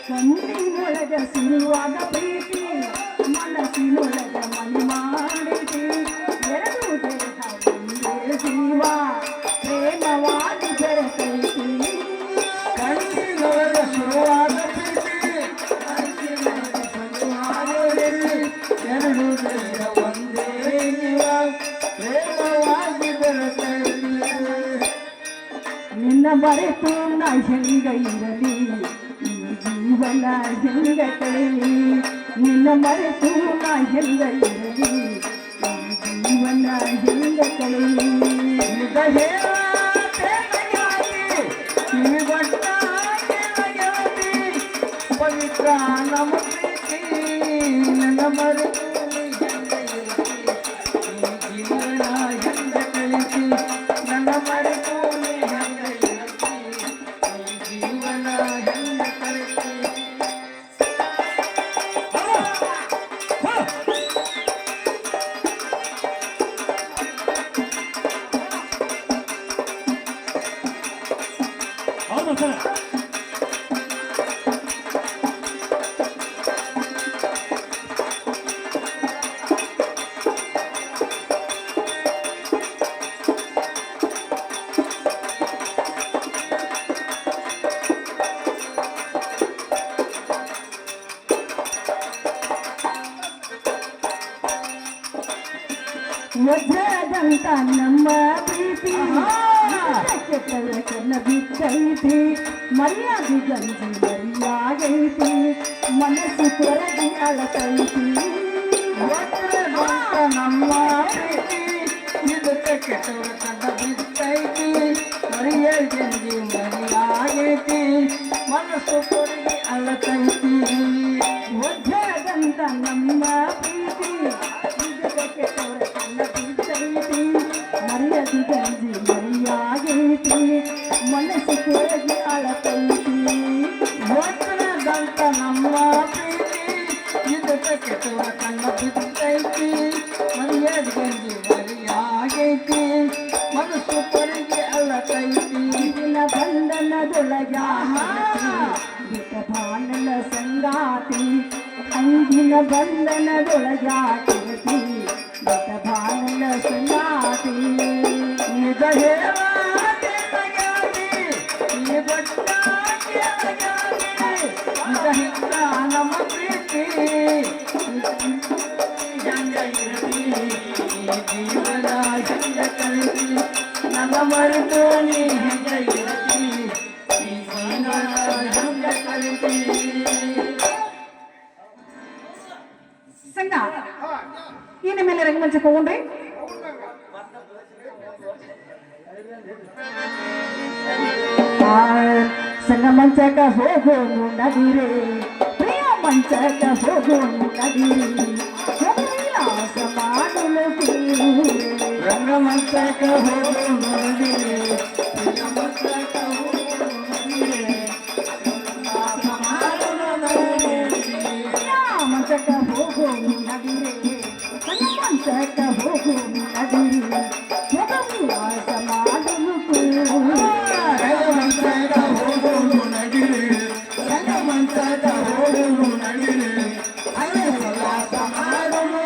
ಕಣ್ಣಿನೊಳಗ ಶುರುವಾದ ಪ್ರೀತಿ ಮನಸ್ಸಿನೊಳಗ ಮನಿ ಮಾಡೈತಿ ಎರಡು ದೇಹ ಒಂದೇ ಜೀವ ಪ್ರೇಮವಾಗಿ ಬೆರೆತೈತಿ ಕಣ್ಣಿನೊಳಗ ಶುರುವಾದ ಪ್ರೀತಿ ಮನಸ್ಸಿನಲ್ಲಿ ಮನೆ ಮಾಡಲಿ ಎರಡು ದೇಹ ಒಂದೇ ಜೀವ ಪ್ರೇಮವಾಗಿ ಬೆರೆತೈತಿ ನಿನ್ನ ಮರೆತು ನಾ ಹೆಂಗ ಇರಲಿ ಈ ಜೀವನ ಹೆಂಗ ಕಳೀಲಿ ನಿನ್ನ ಮರೆತು ನಾ ಹೆಂಗ ಇರಲಿ ಈ ಜೀವನ ಹೆಂಗ ಕಳೀಲಿ ನಿಜ ಹೇಳಾಗಿ ಕಿವಿಗೊಟ್ಟ ಗೆಳತಿ ಪವಿತ್ರ ನಮ್ಮ ಪ್ರೀತಿ ನನ್ನ ಮರೆತು ನೀ ಹೆಂಗ ಇರಲಿ ಈ ಜೀವನ ಹೆಂಗ ಕಳಿಸಿ ನನ್ನ ಮರೆತು ನೀ ಹೆಂಗ ಇರಲಿ ಈ ಜೀವನ ಹೆಂಗ ಕಳಿಸಿ ವಜ್ರದಂತ ನಮ್ಮ ಪ್ರೀತಿ ಕೆಟ್ಟದ ಕನ್ನ ಬಿಟ್ಟೈತಿ ಮರ್ಯಾದೆ ಗಂಜಿ ಮರಿಯಾಗೈತಿ ಮನಸ್ಸು ಕೊರಗಿ ಅಳತೈತಿ ವಜ್ರದಂತ ನಮ್ಮ ಪ್ರೀತಿ ಇದಕ್ಕೆ ಕೆಟ್ಟವರ ಕಂಡ ಬಿದ್ದೈತಿ ಮರಿಯಲ್ಗೆಂದಿ ಮರಿಯಾಗೈತಿ ಮನಸ್ಸು ಕೊರಗಿ ಅಳತೈತಿ ವಜ್ರದಂತ ನಮ್ಮ ಪ್ರೀತಿ ಇದಕ್ಕೆ ಕೆಟ್ಟವರ ಕನ್ನ ಬಿಟ್ಟೈತಿ ಮರ್ಯಾದೆ ಗಂಜಿ ಮರಿಯಾಗೈತಿ ಮನಸ್ಸು ಕೊರಗಿ ಅಳತೈತಿ ವಜ್ರದಂತ ನಮ್ಮ ಪ್ರೀತಿ ಇದಕ್ಕೆ ಕೆಟ್ಟವರ ಕಂಡ ಬಿದ್ದೈತಿ ಮರಿಯಲ್ಗೆಂದಿ ಮರಿಯಾಗೈತಿ ಮನಸ್ಸು ಕೊರಗಿ ಅಳತೈತಿ ಈಗಿನ ಬಂಧನದೊಳಗ ಬಿಟ್ಟ ಬಾಣನ ಸಂಗಾತಿ ಅಂಗಿನ ಬಂಧನದೊಳಗ ಕಿರತಿ ಬಿಟ್ಟ ಬಾಣನ ಸಂಗಾತಿ ನಿಜ ಹೇಳಾಗಿ ಈ ಬಟ್ಟ ನಿಜ ಹಿಂಗ ನಮ್ಮ ಪ್ರೀತಿ ಹೆಂಗ ಇರಲಿ ಈ ಜೀವನ ಹೆಂಗ ಕಳಿಸಿ ನನ್ನ ಮರೆತು ನೀ ಹೆಂಗ ಇರಲಿ ಈ ಜೀವನ ಹೆಂಗ ಕಳಿಸಿ ಸಂಗ ಇನ್ನು ಮೇಲೆ ರಂಗಮಂಚಕ್ಕೆ ಹೋಗ್ರಿ ಸಂಗ ಮಂಚಕ ಹೋಗೋನು ನದಿರೆ ಪ್ರಿಯ ಮಂಚಕ ಹೋಗೋನು ನದಿರೆ ವಿಲಾಸ ಮಾಡಲು ರಂಗಮಂಚಕ ಹೋಗು ನೋಡಿರೆ ರಂಗಮಂಚಕ ಹೋಗು ನೋಡಿರೆ ಮಂಚಕ ಹೋಗೋನು ನದಿರೆ ಸಂಗ ಮಂಚಕ ಹೋಗೋನು ನದಿರೆ ವಿಲಾಸ ಮಾಡಲು ರಂಗಮಂಚಕ ಹೋಗು ನಡಿರೆ ರಂಗಮಂಚಕ ಹೋಗು ನಡಿರೆ ಅಲ್ಲಿ ಉಲ್ಲಾಸ ಮಾಡಲು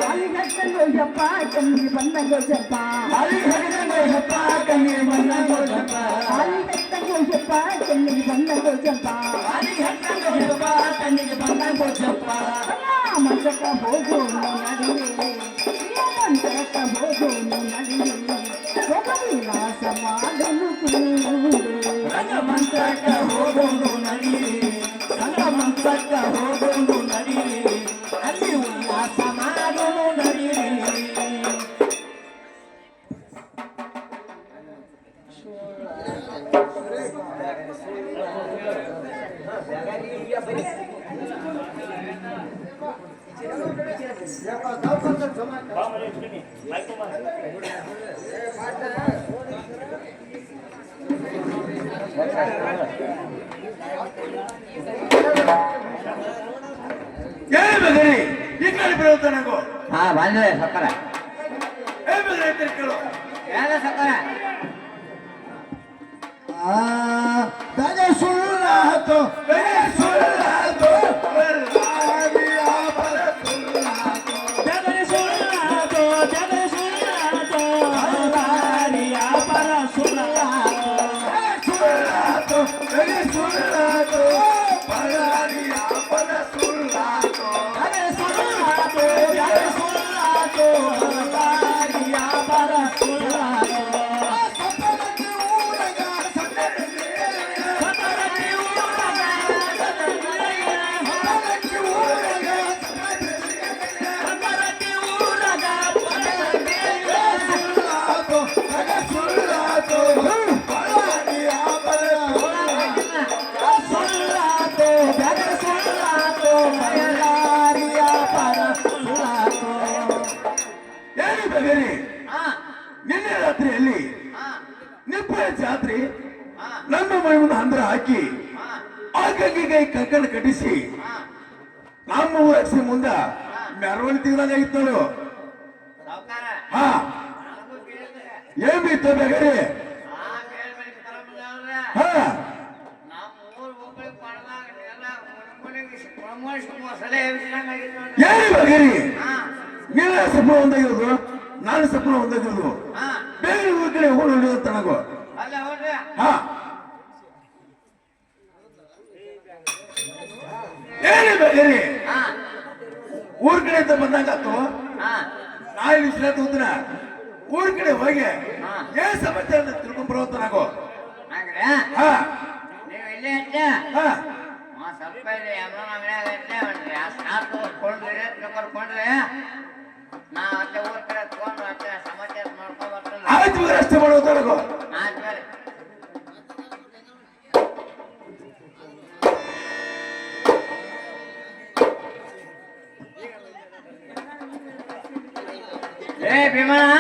ಅಲಿಗಟ್ಟಂಗೋಜಪ್ಪ ಕಣ್ಣಿ ಬಂದಂಗೋಜಪ್ಪ ಅಲಿಗಟ್ಟಂಗೋಜಪ್ಪ ಕಣ್ಣಿ ಬಂದಂಗೋಜಪ್ಪ ಅಲಿಗಟ್ಟಂಗೋಜಪ್ಪ ಕಣ್ಣಿಗೆ ಬಂದಂಗೋಜಪ್ಪ ಅಲಿಗಟ್ಟಂಗೋಜಪ್ಪ ಕಣ್ಣಿಗೆ ಬಂದಂಗೋಜಪ್ಪ ಮಂಚಕ ಹೋಗೋನು ನಡಿರೆ ಮಂಚಕ ಹೋಗೋನು ನಡಿರೆ ವಿಲಾಸ ಮಾಡಲು ರಂಗಮಂಚಕ ಹೋಗೋನು ನಡಿರೆ ರಂಗಮಂಚಕ ಹೋಗೋನು ನಡಿರೆ ಅಲ್ಲಿ ಉಲ್ಲಾಸ ಮಾಡಲು ನಡಿರೆ ಏ ಬಗರಿ ಈ ಕಡೆ ಬರುತ್ತ ನಂಗು ಹಾ ಬಂದ್ರೆ ಸಕ್ಕರ ಏ ಬಗರಿ ಕೇಳು ಯಾರ ಸಕ್ಕರ ದಗೆ ಸುಳ್ಳಾತು ದಗೆ ಸುಳ್ಳಾತು ಏನು ಬಗರಿ ನಿನ್ನೆ ರಾತ್ರಿಯಲ್ಲಿ ನಿಪ್ಪಳ ಜಾತ್ರೆ ನಮ್ಮ ಮೈ ಮುಂದೆ ಹಂದ್ರ ಹಾಕಿ ಆಕೈ ಕಕ್ಕನ ಕಟ್ಟಿಸಿ ನಮ್ಮ ಊರಕ್ಷಿ ಮುಂದ ಮೆರವಣಿಗೆ ತಿಂಗಳಾಗಿತ್ತು ನೋಡು ಹಾ ಏನ್ ಬಿತ್ತು ಬಗರಿ ಹಾ ಏನು ಬಗರಿ ನೀನ ಸಪ್ನ ಒಂದಾಗಿರೋದು ನಾನು ಸಪ್ನ ಒಂದಾಗಿರೋದು ಬೇರೆ ಊರ ಕಡೆ ಹೋಗಿ ನೋಡಿ ಅಂತ ನನಗೋ ಹಾ ಏನೇ ಬಗರಿ ಊರ್ ಕಡೆ ಅಂತ ಬಂದಂಗಾತು ನಾಳೆ ವಿಶ್ರಾಂತಿ ಹೋಗ್ತಾನ ಊರ್ ಕಡೆ ಹೋಗಿ ಏನ್ ಸಮಾಚಾರ ತಿಳ್ಕೊಂಡ್ ಬರೋ ನನಗೋ ಹಾ ಹಾ ಸ್ವಲ್ಪ ಕರ್ಕೊಂಡ್ರೆ ನಾ ಅತ್ತೆ ಊರ್ ಕಡೆ ತಗೊಂಡು ಅತ್ತೆ ಸಮಾಚಾರ ಮಾಡ್ಕೊಂಡ್ ಬರ್ತೇನೆ ಆಯ್ತು ಅಷ್ಟೇ ಮಾಡೋದು ನನಗೋ ಆದ್ಮೇಲೆ ಏ ಭೀಮಣ್ಣ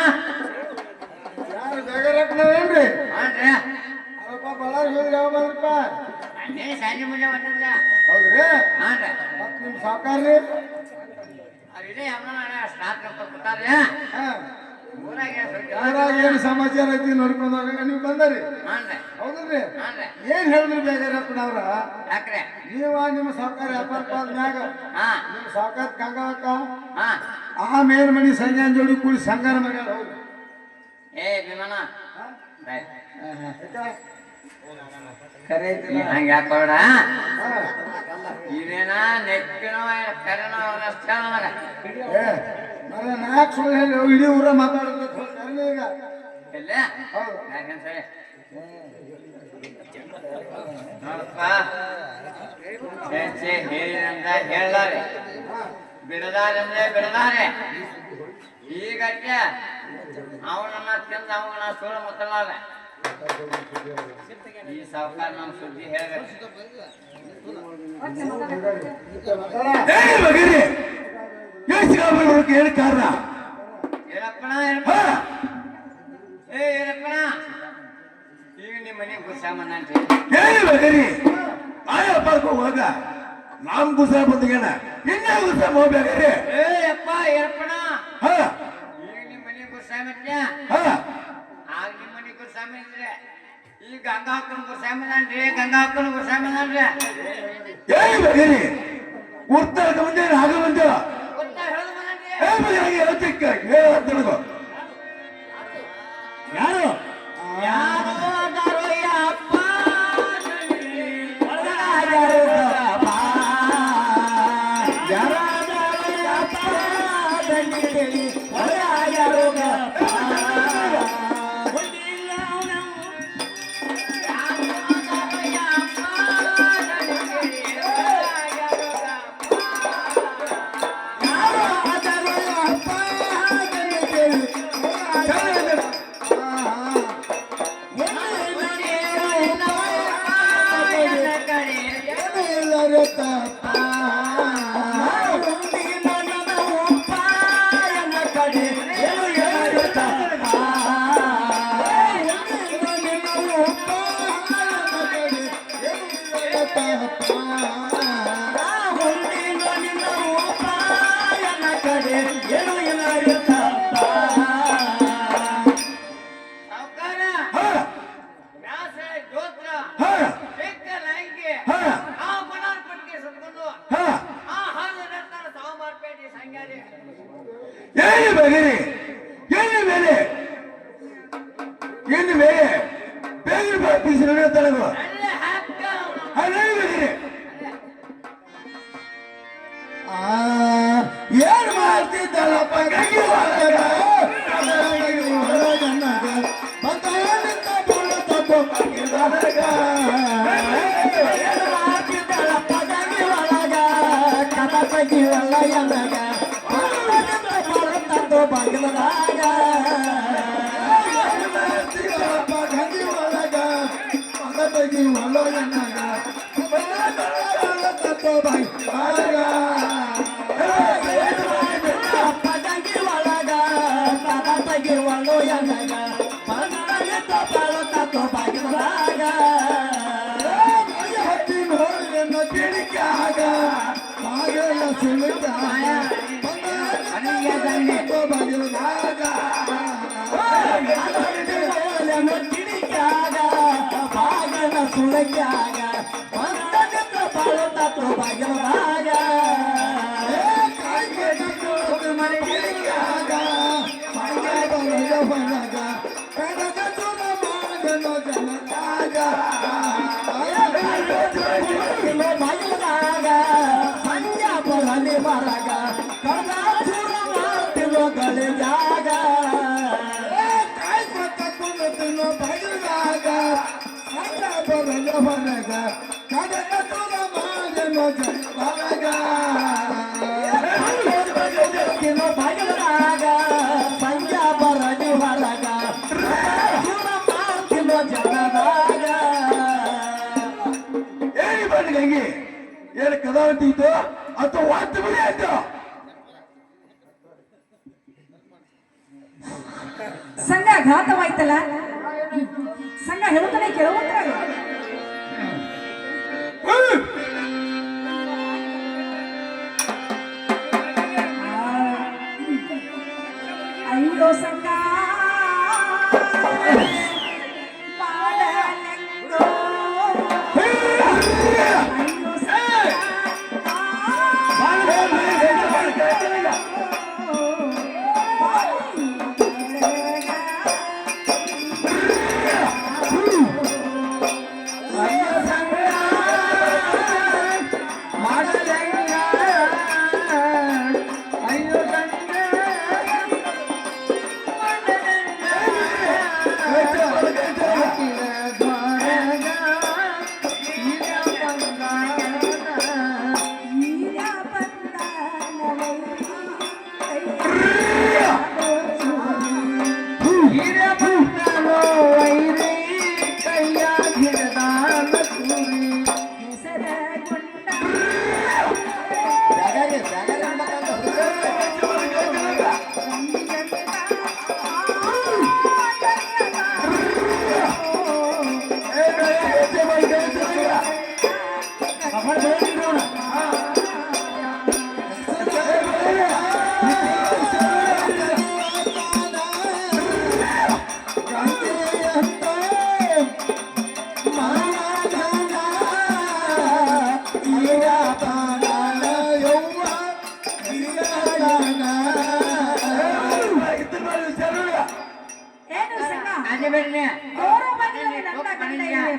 ಯಾರು ಬೇಗರಪ್ಪನವೇನ್ರಿ ಹಾನ್ರಿ ಅಲ್ಲಪ್ಪ ಬಳ್ಳಾರಿ ಹೋದ್ರಿ ಯಾವ ಬಂದ್ರಪ್ಪ ಅಲ್ಲೇ ಸಂಜೆ ಮುಂಜೆ ಬಂದಿದ್ದ ಹೌದ್ರಿ ಹಾನ್ರಿ ಮತ್ ನಿಮ್ ಸಾವುಕಾರ್ರಿ ಅದಿದೆ ಅಮ್ಮನ ಸ್ಟಾಕ್ ಕೊಡ್ತಾರ್ರಿ ಹಾ ಊರಾಗ ಊರಾಗ ಏನ್ ಸಮಾಚಾರ ಐತಿ ನೋಡ್ಕೊಂಡ್ ಹೋಗಾಗ ನೀವು ಬಂದರಿ ಹಾನ್ರಿ ಹೌದ್ರಿ ಹಾನ್ರಿ ಏನ್ ಹೇಳಿದ್ರಿ ಬೇಗರಪ್ಪನವ್ರ ಯಾಕ್ರೆ ನೀವ ನಿಮ್ಮ ಸಾವುಕಾರ ವ್ಯಾಪಾರ ಮ್ಯಾಗ ಹಾ ನಿಮ್ಮ ಸಾವುಕಾರ ಕಂಗಕ್ಕ ಹಾ ಆ ಮೇಲ್ ಮನಿ ಸಂಜಾನ್ ಜೋಡಿ ಕೂಡಿ ಸಂಗಾರ ಮಗ ಹೌದು ಏ ಭೀಮಣ್ಣ ಕರೆ ನೀ ಹಂಗ ಯಾಕೋಡ ಇದೇನ ನೆಕ್ಕಿನೋ ಕರೆನೋ ಅಷ್ಟೇ ಮಗ ಮರ ನಾಲ್ಕು ಸುಳ್ಳು ಹೇಳಿ ಇಡೀ ಊರ ಮಾತಾಡೋದು ಈಗ ಎಲ್ಲ ಹೌದು ಯಾಕಂತ ಹೇಳಿ ನೋಡಪ್ಪ ಹೇಳಿದಂತ ಹೇಳ್ದಾರೆ ಬಿಡದಾರಂದ್ರೆ ಬಿಡದಾರೆ ಈಗಟ್ಟೆ ಅವನನ್ನ ತಿಂದ ಅವನ ಸುಳ್ಳು ಮುತ್ತಲಾರೆ ಈ ಸಾವುಕಾರ ನಮ್ಮ ಸುದ್ದಿ ಹೇಳ್ಬೇಕು ಏನೇ ಬಗರಿ ಏನು ಕಾರಣ ಏನಪ್ಪಣ ಹಾ ಏ ಏನಪ್ಪಣ ಈಗ ನಿಮ್ಮ ಮನೆಗೆ ಗುಸ್ಸಾಮಣ್ಣ ಅಂತ ಏನೇ ಬಗರಿ ಆಯಾ ಪಾರ್ಕ್ ಹೋಗುವಾಗ ನಾಮ್ ಗುಸ ಬಂದಿಗೇನ ಇನ್ನೇ ಗುಸ ಹೋಗ್ಬೇಕಾರೆ ಏ ಅಪ್ಪ ಏನಪ್ಪಣ ಹಾ ಈಗ ನಿಮ್ಮ ಮನೆಗೆ ಗುಸ್ಸಾಮ ಹಾ ಆಗ ನಿಮ್ಮ ಮನೆಗೆ ಗುಸ್ಸಾಮ ಇದ್ರೆ ಈಗ ಗಂಗಾ ಹಾಕೊಂಡು ಗುಸ್ಸಾಮನ್ರಿ ಗಂಗಾ ಹಾಕೊಂಡು ಗುಸ್ಸಾಮನ್ರಿ ಏನೇ ಬಗರಿ ಉರ್ತಾರ ಮುಂದೆ ಆಗ ಬಂದ ಗೊತ್ತಾ ಹೇಳೋದು ಮನ್ರಿ ಏ ಬಗರಿ ಹೇಳ್ತಿಕ್ಕ ಹೇಳ ನನಗೋ ಯಾರು ಯಾರೋ ಅದಾರೋ ಯಪ್ಪ ಏನು ಬೇರೆ ಬೇಗ ಪೀಸ್ ತನಗೋ ಅದೇ ಏನ್ ಮಾಡ್ತಿದ್ದಲ್ಲಪ್ಪ ಗಂಗಿ ಒಳಗ ಗಂಗಿ ಏನು ಕದ ಅಂತಿತ್ತು ಅಥವಾ ವಾರ್ತೆ ಬಿಡಿ ಆಯ್ತು ಸಂಘ ಘಾತವಾಯ್ತಲ್ಲ ಸಂಘ ಹೇಳುತ್ತಾನೆ ಕೇಳುವಂತಾಗ ಅಯ್ಯೋ ಸಂಘ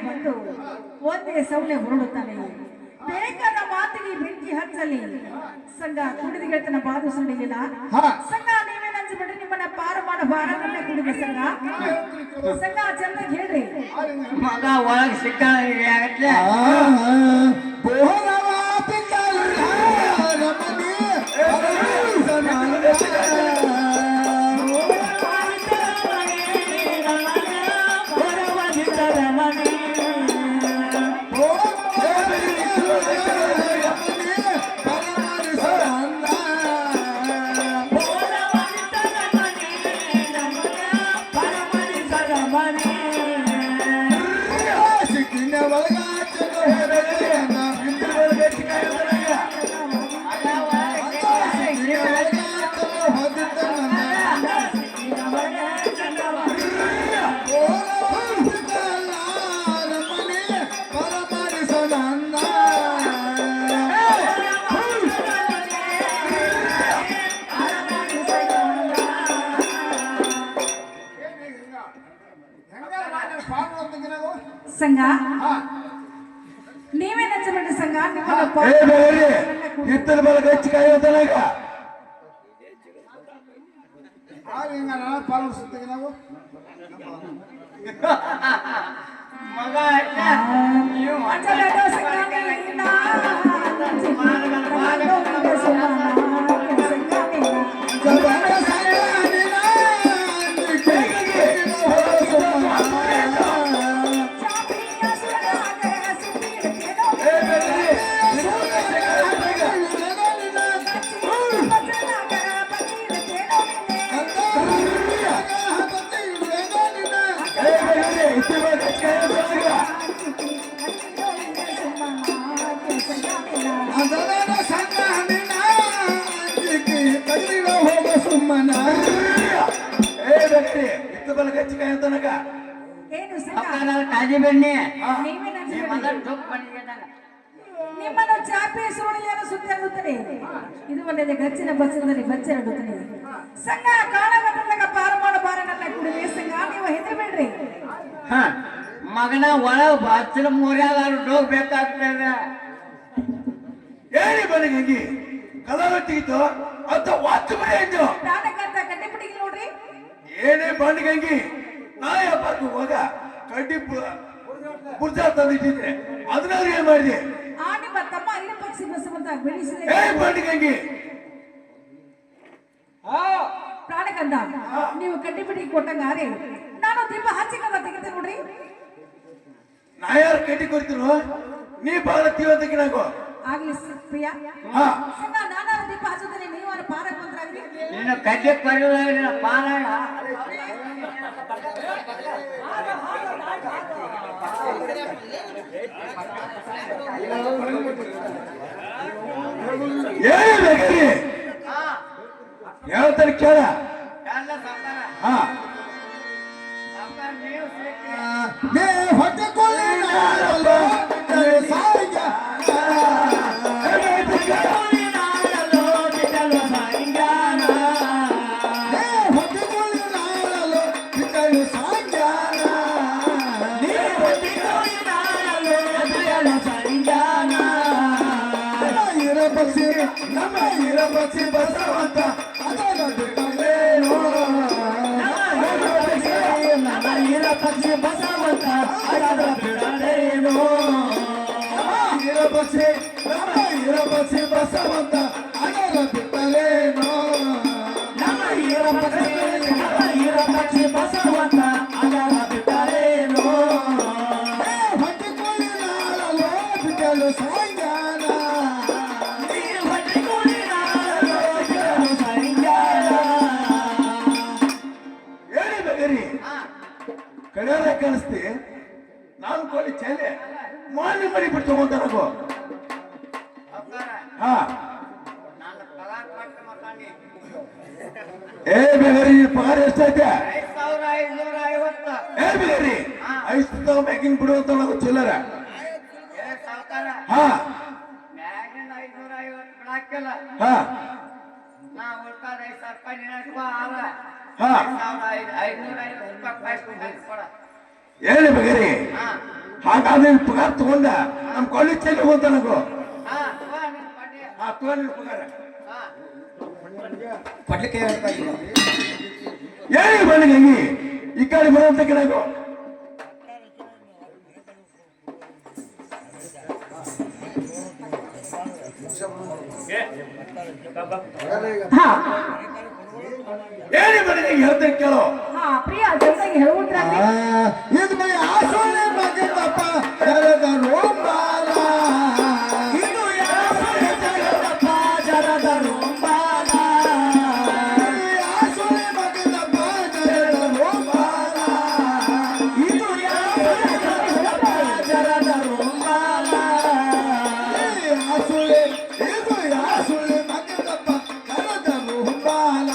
ಬಂದು ಒಂದೇ ಸೌನೆ ಹೊರಡುತ್ತಾನೆ. ಬೇಕಾದ ಮಾತಿಗೆ ಬೆಂಕಿ ಹಚ್ಚಲಿ. ಸಂಘ ಕುಡಿದ ಗೆಳತನ ಬಾದು ಸುಡಿಲಿಲ್ಲ. ಸಂಘ ನೀವೇನು ಅಂಜಬೇಡ್ರಿ, ನಿಮ್ಮನ್ನ ಪಾರು ಮಾಡೋ ಬಾರನ್ನೇ ಕುಡಿದ ಸಂಘ. ಸಂಘ ಚೆನ್ನಾಗಿ ಹೇಳ್ರಿ. ಮಗ ಒಳಗೆ ಸಿಕ್ಕಾಗ ಸಂಘ ನೀವೇನ್ ಹಚ್ಚಬೇಡ್ರಿ ಸಂಘ ನಿಮ್ಮಪ್ಪ ಏ ಬೇರೆ ಇತ್ತದ ಬಲಗ ಹೆಚ್ಚು ಕಾಯೋದನಾಗ ಮಗ ನೀವು ಅಚ್ಚಬೇಡ ಸಂಘ ನೀನ, ಇತ್ತ ಬಲಗ ಹೆಚ್ಚು ಕಾಯೋದನಾಗ ಏನು ಸಂಘ ಕಾಜಿ ಬೆಣ್ಣೆ ನೀವೇನ್ ನಿಮ್ಮ ಹಚ್ಚಬೇಡ್ರಿ. ಮಗ ಡೊಕ್ ಬಂದಿದೆ ನಿಮ್ಮನ್ನು ಚಾಪೆ ಸುರುಳಿಯನ್ನು ಸುತ್ತಾಡುತ್ತದೆ ಇದು ಒಳ್ಳೆಯ ಗಚ್ಚಿನ ಬಚ್ಚದಲ್ಲಿ ಬಚ್ಚರಡುತ್ತದೆ ಸಂಘ ಕಾಣಗಟ್ಟದಾಗ ಪಾರ ಮಾಡಬಾರನಲ್ಲ ಕುಡಿವೆ ಸಂಘ ನೀವು ಹೆದರಬೇಡ್ರಿ ಹ ಮಗನ ಒಳ ಹಚ್ಚಿನ ಮೂರ್ಯಾಗ ಡೋಗ್ ಬೇಕಾಗ್ತದೆ ಏನಿ ಬನಗಂಗಿ ಕಲಾವತ್ತಿಗಿತ್ತು ಅಂತ ವಾಚು ಮನೆ ಅಂಜು ಪ್ರಾಣಕ್ಕಂತ ಕಡ್ಡಿಪಿಟಿಗೆ ನೋಡ್ರಿ ಏನೇ ಬಂಡ್ಗಂಗಿ ನಾ ಯಾಪಾರ್ಕು ಹೋಗ ಕಡ್ಡಿ ಬುರ್ಜ ತಂದಿಟ್ಟಿದ್ರೆ ಅದನ್ನಾದ್ರೂ ಏನ್ ಮಾಡಿದೆ ಆ ನಿಮ್ಮ ತಮ್ಮ ಐದು ಪಕ್ಷಿ ಬಸವಂತ ಬೆಳೆಸಿದೆ ಏ ಬಂಡ್ಗಂಗಿ ಪ್ರಾಣಕ್ಕಂತ ನೀವು ಕಡ್ಡಿಪಿಟಿಗೆ ಕೊಟ್ಟಂಗಾರೆ ನಾನು ದೀಪ ಹಚ್ಚಿಕಂತ ತೆಗಿತೆ ನೋಡ್ರಿ ನಾ ಯಾರು ಕಟ್ಟಿ ಕೊಡ್ತೀನೋ ನೀ ಬಹಳ ತೀವಂತಕ್ಕೆ ನಾಗೋ ಆಗ್ಲಿ ಪ್ರಿಯ ಹಾ ಸಂಘ ನಾನಾರು ದೀಪ ಹಚ್ಚುತ್ತೇನೆ ನೀವು ಪಾರಕ್ ಬಂದ್ರಾಗ್ರಿ ನೀನು ಕಡ್ಡಿ ಕರೆಯುವ ಪಾಲಾಗ ಏನೇ ಬೇಕ್ರಿ ಹೇಳ್ತಾರೆ ಕೇಳ ಹಾ ನಮ್ಮ ಇರಬಸಿ ಬಸವಂತ ಅದನ್ನು ಬಿಟ್ಟಲೇನೋ ನಮ್ಮ ಇರಬಸಿ ಬಸವಂತ ಅದನ್ನು ಬಿಡಲೇನೋ ಇರಬಸಿ ನಮ್ಮ ಇರಬಸಿ ಬಸವಂತ ಅದನ್ನು ಬಿಟ್ಟಲೇನೋ ನಮ್ಮ ಇರಬಸಿ ಬಸವಂತ ಅದನ್ನು ಬಿಟ್ಟಲೇನೋ ಹೊಟ್ಟೆಕೊಳ್ಳಿ ನಾಳಲು ಬಿಟ್ಟಲು ಸಾಂಗಾನ ಕಡಿಯಾರ ಕಳಿಸ್ತಿ ನಾನು ಕೋಲಿ ಚೇಲೆ ಮಾನ್ಯ ಮರಿ ಬಿಟ್ಟು ತಗೊಂತಾನಗೋ ಹಾ ಏ ಬೇಗರಿ ಪಗಾರ ಎಷ್ಟೈತೆ ಏ ಬೇಗರಿ 5,000 ಮ್ಯಾಗಿನ್ ಬಿಡುವಂತ ನಾವು ಚಿಲ್ಲರ ಹಾ ಹಾ ಹೇಳಿ ಬೇಗರಿ ಹಾಗಾದ್ರೆ ಪಗಾರ ತಗೊಂಡ ನಮ್ ಕಾಲೇಜ್ ಚೆಲ್ಲಿ ಹೋಗ್ತಾನಗೋ ಹಾ ತಗೊಂಡಿ ಪಗಾರ ಕೊಡ್ಲಿಕ್ಕೆ ಹೇಳಿ ಬನ್ನಿ ಈ ಕಡೆ ಬರುವಂತ ಕೆಳಗೋ ಹಾ ಹೇಳಿ ಬನ್ನಿ ಹೇಳ್ತೇನೆ ಕೇಳೋ ಹಾ ಪ್ರಿಯ ಜೊತೆಗೆ ಹೇಳುವುದ್ರಾಗ್ರಿ ಇದು ಮೈ ಆಸೋಳೆ ಮಗನಪ್ಪ ಜರದ ರೋಂಬಾಲ ಇದು ಯಾಸೋಳೆ ಜಗದಪ್ಪ ಜರದ ರೋಂಬಾಲ ಆಸೋಳೆ ಮಗನಪ್ಪ ಜರದ ರೋಂಬಾಲ ಇದು ಯಾಸೋಳೆ ಜಗದಪ್ಪ ಜರದ ರೋಂಬಾಲ ಆಸೋಳೆ ಇದು ಆಸೋಳೆ ಮಗನಪ್ಪ ಜರದ ರೋಂಬಾಲ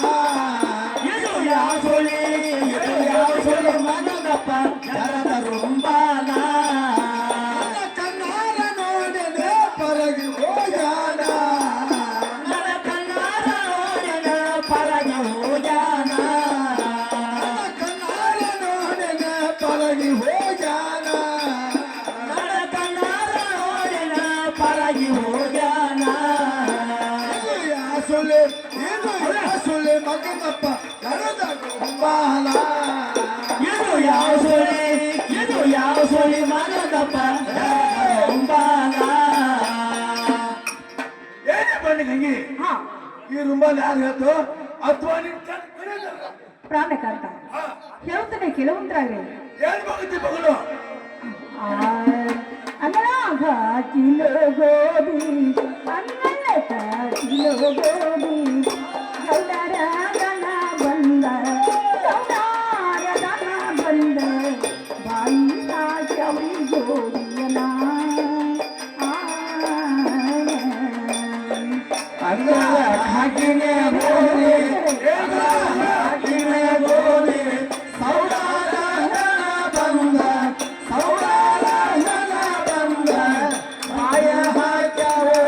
ಇದು ಯಾಸೋಳೆ ಮಗನಪ್ಪ ಜರದ ರೋಂಬಾಲ ಕಣ್ಣಾರ ನೋಡನೆ ಪರಗಿ ಹೋಗಾನ ನನ್ನ ಕಣ್ಣಾರ ನೋಡಿನ ಪರಗ ಹೋಗ್ಯಾನ ಕಣ್ಣಾರ ನೋಡನೆ ಪರಗಿ ಹೋಗ್ಯಾನ ನನ್ನ ಕಣ್ಣಾರ ನೋಡಿನ ಪರಗಿ ಹೋಗ್ಯಾನ ಇದು ಯಾಸುಲೆ ಮಗನಪ್ಪ ಕರೆದನು ಬಾಲ ಇದು ಯಾವ ಸೊಳಿ ಮಗದಪ್ಪ ರುಂಬಾಲ ಏನೇ ಬನ್ನಿ ಹಂಗಿ ಹಾ ಈ ರುಂಬಾಲ್ ಯಾರು ಹೇಳ್ತು ಅಥವಾ ನಿನ್ ಪ್ರಾಣಕಾಂತ ಹೇಳ್ತಾನೆ ಕೆಲವಂತ್ರಾಗ್ರಿ ಏನ್ ಬಗುತ್ತೆ ಮಗಳು ಅನ್ನಲಾಗ ಕಿಲೋ ಗೋಧಿ ಅನ್ನಲಕ ಕಿಲೋ ಗೋಧಿ ಗೌಡರ ದನ ಬಂದ ಗೌಡರ ದನ ಬಂದ ಬಾಯಿ ಚೌರಿ ಗೋಧಿಯನ ಅಂಗಳ ಹಾಕಿನೇ ಗೋಲಿ ಹಾಕಿನೇ ಗೋಲಿ ಸೌರಾರ ಬಂದ ಸೌರಾರ ಬಂದ ಮಾಯ ಹಾಕ್ಯಾವೋ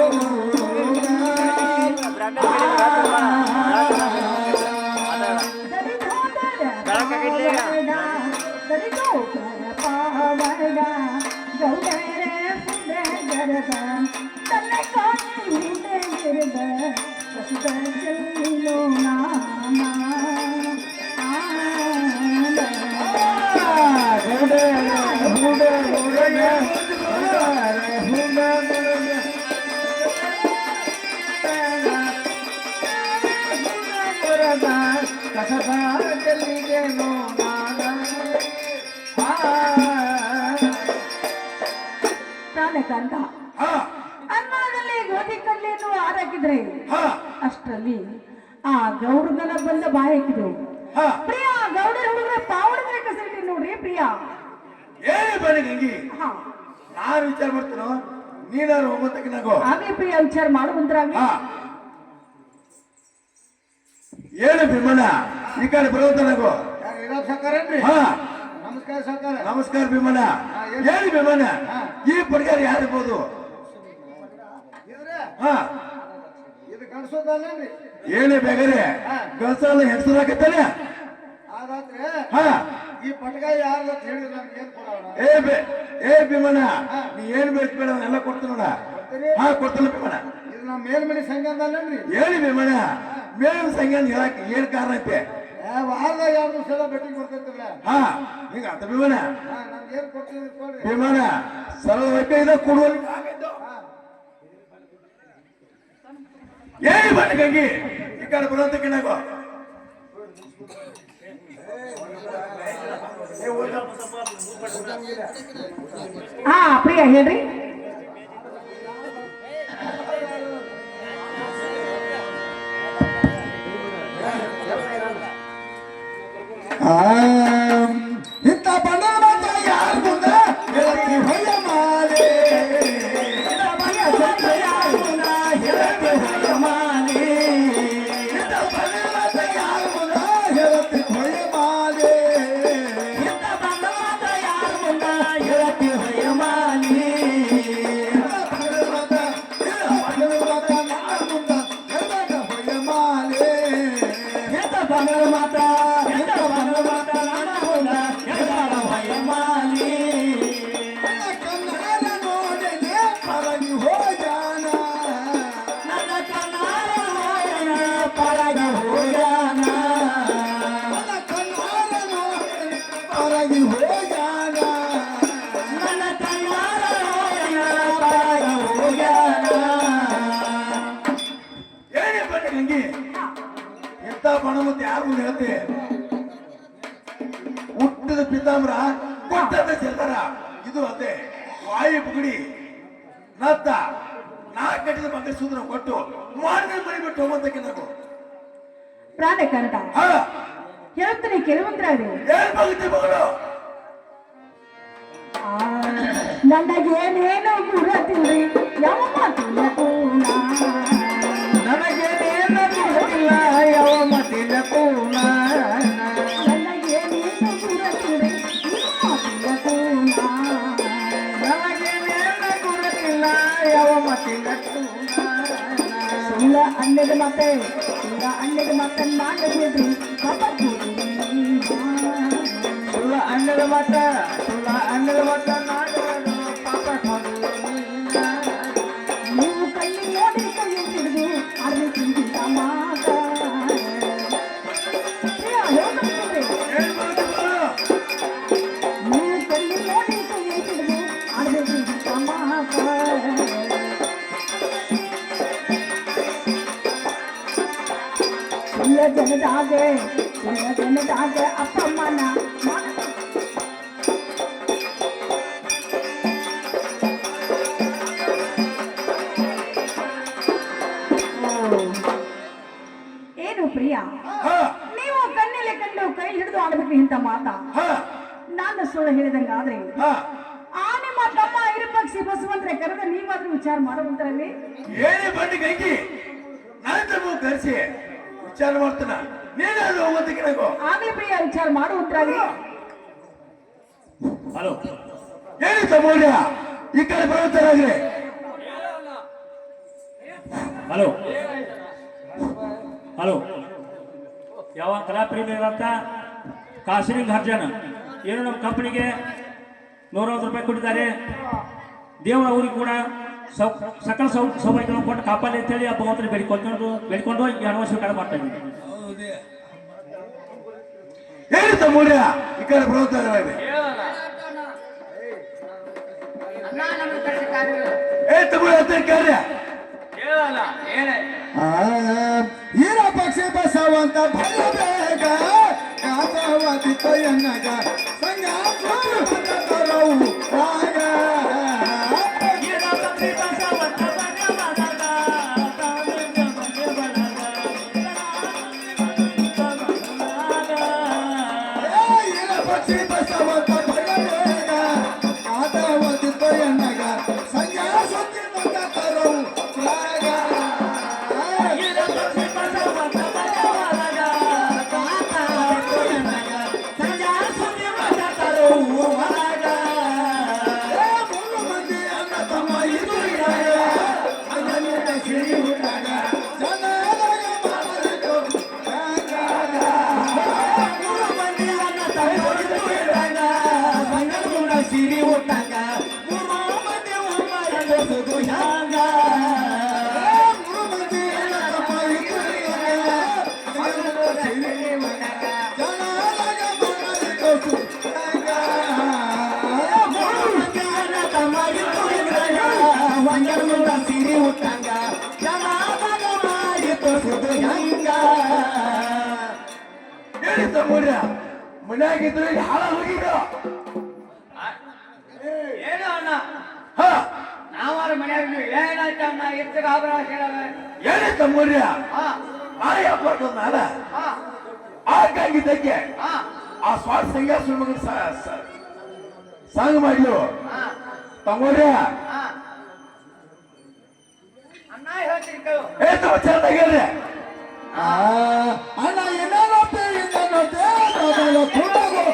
ಕಸದ ಗಲ್ಲಿಗೆ ಪ್ರಾಣಕಾಂತ ಅನ್ನದಲ್ಲಿ ಗೋಧಿ ಕಡ್ಲೆಯನ್ನು ಆರಾಕಿದ್ರೆ ಅಷ್ಟರಲ್ಲಿ ಆ ಗೌಡದನ ಬಂದ ಬಾಯಿ ಹಾಕಿದ್ರು ಪ್ರಿಯಾ ಗೌಡರ ಹುಡುಗರ ಪಾವಡದ್ರೆ ಕಸರಿಟಿ ನೋಡ್ರಿ ಪ್ರಿಯಾ ಏನೇ ಬನ್ನಿ ಗಂಗಿ ಹಾ ನಾನು ವಿಚಾರ ಮಾಡ್ತೀನೋ ನೀನಾರು ಒಮ್ಮತ್ತಕ್ಕೆ ನಗೋ ಆಗ್ಲಿ ಪ್ರಿಯಾ ವಿಚಾರ ಮಾಡುವಂತ್ರಾಗ್ಲಿ ಏನು ಭೀಮಣ್ಣ ಈ ಕಡೆ ಬರೋದ ನಗೋ ಹಾ ನಮಸ್ಕಾರ ಸರ್ಕಾರ ನಮಸ್ಕಾರ ಭೀಮಣ್ಣ ಏನು ಭೀಮಣ್ಣ ಈ ಪರಿಹಾರ ಯಾರಿರ್ಬೋದು ಹಾ ಇದು ಗಣಸೋದಲ್ಲೇನ್ರಿ ಏನೇ ಬೇಗರೆ ಗಸಲ್ಲ ಹೆಸರಾಕತ್ತಾನೆ ಆದಾದ್ರೆ ಹಾ ಈ ಪಟಗಾಯಿ ಯಾರ್ದು ಅಂತ ಹೇಳಿದ್ರೆ ನಮ್ಗೆ ಏನ್ ಕೊಡೋಣ ಏ ಭೀಮಣ್ಣ ನೀ ಏನ್ ಬೇಡ ಎಲ್ಲ ಕೊಡ್ತೀನಿ ನೋಡ ಹಾ ಕೊಡ್ತಾನ ಭೀಮಣ್ಣ ಇದು ನಮ್ಮ ಮೇಲ್ಮನೆ ಸಂಘ ಅಂದಲ್ಲೇನ್ರಿ ಹೇಳಿ ಭೀಮಣ್ಣ ಮೇಲಿನ ಸಂಖ್ಯೆ ಹೇಳಕ್ ಏನ್ ಕಾರಣ ಐತೆ ವಾರದಾಗ 2 ಸಲ ಭೇಟಿ ಕೊಡ್ತೈತಿಲ್ಲ ಹಾ ಹಿಂಗ ಆತ ಭೀಮಣ್ಣ ನಮ್ಗೆ ಏನ್ ಕೊಡ್ತೀವಿ ಕೊಡ್ರಿ ಭೀಮಣ್ಣ ಸರಳ ಇದ ಕೊಡುವ ಏನಿ ಬಣ್ಣ ಗಂಗಿ ಈ ಕಡೆ ಬರೋದಕ್ಕೆ ನಾಗೋ ಹಾ ಪ್ರಿಯಾ ಹೇಳ್ರಿ ಇಂಥ ಬಣ್ಣ ಮಾತ್ರ ಯಾರ ಮುಂದೆ ಹೇಳಕ್ಕೆ ಹೊಯ್ಯ ಮಾಲೆ ಹೇಳಕ್ಕೆ ಹೊಯ್ಯ ಮಾಲೆ ಇಂಥ ಬಣ್ಣ ಮಾತ್ರ ಯಾರ ಮುಂದೆ ಹೇಳಕ್ಕೆ ಹೊಯ್ಯ ಮಾಲೆ ಇಂಥ ಬಣ್ಣ ಮಾತ್ರ ಯಾರ ಮುಂದೆ ಹೇಳಕ್ಕೆ ಹೊಯ್ಯ ಮಾಲೆ ಬಣ ಮತ್ತೆ ಯಾರು ಮುಂದೆ ಹೇಳ್ತೆ ಹುಟ್ಟದ ಪಿತಾಂಬ್ರ ಕೊಟ್ಟದ ಚೆಲ್ತಾರ ಇದು ಅದೇ ವಾಯು ಪುಗಡಿ ನತ್ತ ನಾ ಕಟ್ಟಿದ ಮಂಗಸೂತ್ರ ಕೊಟ್ಟು ಮಾಡಿದ ಮೈ ಬಿಟ್ಟು ಹೋಗುವಂತಕ್ಕೆ ನಾವು ಪ್ರಾಣಕಾಂತ ಹೇಳ್ತೀನಿ ಕೆಲವಂತ್ರಾಗ್ರಿ ಏನ್ ಬಗುತ್ತೆ ಮಗಳು ನನಗೇನೇನು ಗುರುತಿಲ್ರಿ ಯಾವ ಮಾತಿಲ್ಲ ಕೂನ ನನಗೇನೇನು ಗುರುತಿಲ್ಲ ಯಾವ ಮಾತಿಲ್ಲ ಕೂನ ನನಗೇನೇನು ಗುರುತಿಲ್ರಿ ಮಾತಿಲ್ಲ ಕೂನ ನನಗೇನೇನು ಗುರುತಿಲ್ಲ ಯಾವ ಮಾತಿಲ್ಲ ಕೂನ ಸುಳ್ಳ ಅನ್ನದ ಮತ್ತೆ ಮಾತನ್ನಾಡಬೇಡ್ರಿ ಸುಳ್ಳ ಅಣ್ಣ ಅನ್ನದ ಮತ ಸುಳ್ಳ ಅನ್ನದ ಮತ ನಾಡು ಪಾಪ ಕೊಡುವೆ ನೀನ. ನೀವು ಕಣ್ಣಿ ನೋಡಿ ಕೈ ಹಿಡಿದು ಆಡ್ಬೇಕಿಂತ ಮಾತ ಪ್ರಿಯ, ಹೇಳ್ಬೇಕಿಲ್ರಿ? ನೀವು ಕಣ್ಣಿ ನೋಡಿ ಕೈ ಹಿಡಿದು ಆಡ್ಬೇಕಿಂತ ಮಾತ ಸುಳ್ಳ ಜನದಾಗೆ ಅಪ್ಪ ಅಮ್ಮನ ಏನು ಪ್ರಿಯ, ನೀವು ಕಣ್ಣಲ್ಲಿ ಕಂಡು ಕೈ ಹಿಡಿದು ಆಡ್ಬೇಕು ಇಂತ ಮಾತಾ? ನಾನು ಸುಳ್ಳು ಹೇಳಿದಂಗಾದ್ರೆ ಆ ನಿಮ್ಮ ತಮ್ಮ ಇರುಪಕ್ಷಿ ಬಸವಂತ್ರೆ ಕರೆದ ನೀವಾದ್ರೂ ವಿಚಾರ ಮಾಡುವಂತರಲ್ಲಿ ಏನೇ ಬಂಡಿ ಕೈಕಿ ನಾನು ತಮ್ಮ ಕರೆಸಿ ವಿಚಾರ ಮಾಡ್ತಾನ ನೀನಾದ್ರು ಹೋಗೋದಕ್ಕೆ ನನಗೂ ಆಗ್ಲಿ ಪ್ರಿಯ, ವಿಚಾರ ಮಾಡುವಂತರಲ್ಲಿ. ಹಲೋ ಏನಿ ತಮ್ಮಯ್ಯ ಈ ಕಡೆ ಬರುತ್ತಾರಾಗ್ರಿ. ಹಲೋ ಹಲೋ ಯಾವ ಕಲಾಪ್ರೇಮಿ ಅಂತ ಕಾಶ್ಮೀರ್ ಅರ್ಜನ್ ಏನು ನಮ್ಮ ಕಂಪನಿಗೆ 100 ರೂಪಾಯಿ ಕೊಟ್ಟಿದ್ದಾರೆ. ದೇವರ ಊರಿಗೆ ಕೂಡ ಸಕಲ ಸೌಭಾಗ್ಯಗಳನ್ನು ಕೊಟ್ಟು ಕಾಪಾಡಿ ಅಂತೇಳಿ ಆ ಭಗವಂತನ ಬೆಳ್ಕೊಂಡು ಈ ಅನವಶ್ಯಕ ಮಾಡ್ತಾ ಇದ್ದೀನಿ. ಏನಿ ತಮ್ಮಯ್ಯ ಈ ಕಡೆ ಬರುತ್ತಾರಾಗ್ರಿ. ಏ ತಮ್ಮಯ್ಯ ಅಂತ ಕಾರ್ಯ ಹೀರ ಪಕ್ಷಿ ಬಸವಂತ ಭಯ ಬೇಗ ಕಾಪಾವತಿತ್ತು ಎನ್ನಗ ಸಂಗ ತರವು ರಾಗ ಹೀರ ಪಕ್ಷಿ ಬಸವಂತ ಭಯ ಬೇಗ ಕಾಪಾವತಿತ್ತು ಎನ್ನಗ ಸಂಗ ಸುದ್ದಿ ಬಂದ ತರವು ರಾಗ ಸಿರಿ ಊಟಗ ಸಿರಿ ಊಟಂಗ ಏನಿ ತಮ್ಮಯ್ಯ ಮನ್ಯಾಗಿದ್ರೆ ಹಾಳ ಹೋಗಿದ್ದ. ಏನು ಅಣ್ಣ ಹಾ ನಾವಾರ ಮನೆಯಾಗ ಏನಾಯ್ತು ಅಣ್ಣ ಎಷ್ಟು ಗಾಬರ ಕೇಳವೆ ಏನೇ ತಮ್ಮಯ್ಯ ಹಾ ನಾಳೆ ಹಬ್ಬ ನಾಡ ಹಾ ಆಗಾಗಿದ್ದಕ್ಕೆ ಹಾ ಆ ಸ್ವಾರ್ಥ ಸಂಘರ್ಷ ಮಗನ ಸಾಂಗ್ ಮಾಡ್ಲು ಹಾ ತಮ್ಮಯ್ಯ. ಹಾ ಅಣ್ಣ ಹೇಳ್ತೀನಿ ಕೇಳು ಏ ತಮ್ಮ ಚೆನ್ನಾಗಿರ್ರಿ. ಅಣ್ಣ ಏನೋಪೆ ಇನ್ನೇನೋ ಕುಡಗೋ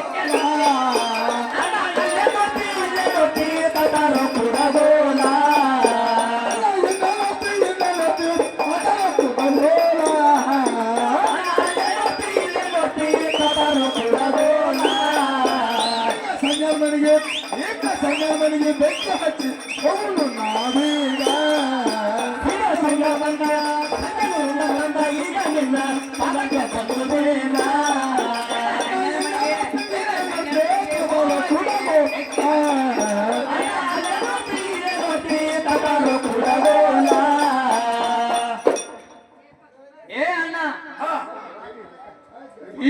ಸಂಗಮನಿಗೆ ಬೆಂಕಿ ಹಚ್ಚಿ ಹೋಗಲು ನಾವೀಗ ಈಗ ನಿನ್ನ ಪದಕ್ಕೆ ಬಂದುದೇನ ಏ ಅಣ್ಣ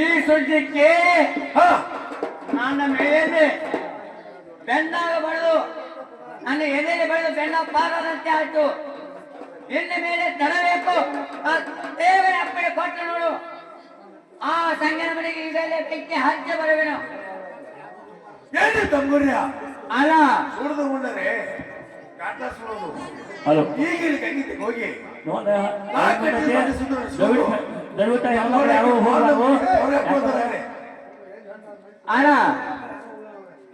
ಈ ಸುದ್ದಿಕ್ಕೆ ನನ್ನ ಮೇಲೆ ಬೆನ್ನಾಗ ಬಳೆದು ನನ್ನ ಎದೆಯಲ್ಲಿ ಬಳೆದು ಬೆನ್ನ ಪಾರದಂತೆ ಆಯ್ತು. ಇನ್ನು ಮೇಲೆ ತರಬೇಕು ದೇವರ ಅಪ್ಪಣೆ ಕೊಟ್ಟು ನೋಡು. ಆ ಸಂಗನ ಮನೆಗೆ ಈಗಲೇ ಬೆಂಕಿ ಹಚ್ಚಿ ಬರುವೆನು. ಏನಿ ತಮ್ಮಯ್ಯ ಅಲ್ಲ ಸುಡಿದು ಉಂಡರೆ ಕಾಟ ಸುಡೋದು. ಹಲೋ ಈಗ ಕೈಗಿದ್ದೆ ಹೋಗಿ ದಯವಿಟ್ಟು ಯಾರು ಹೋಗಬಾರ್ದು. ಅಣ್ಣ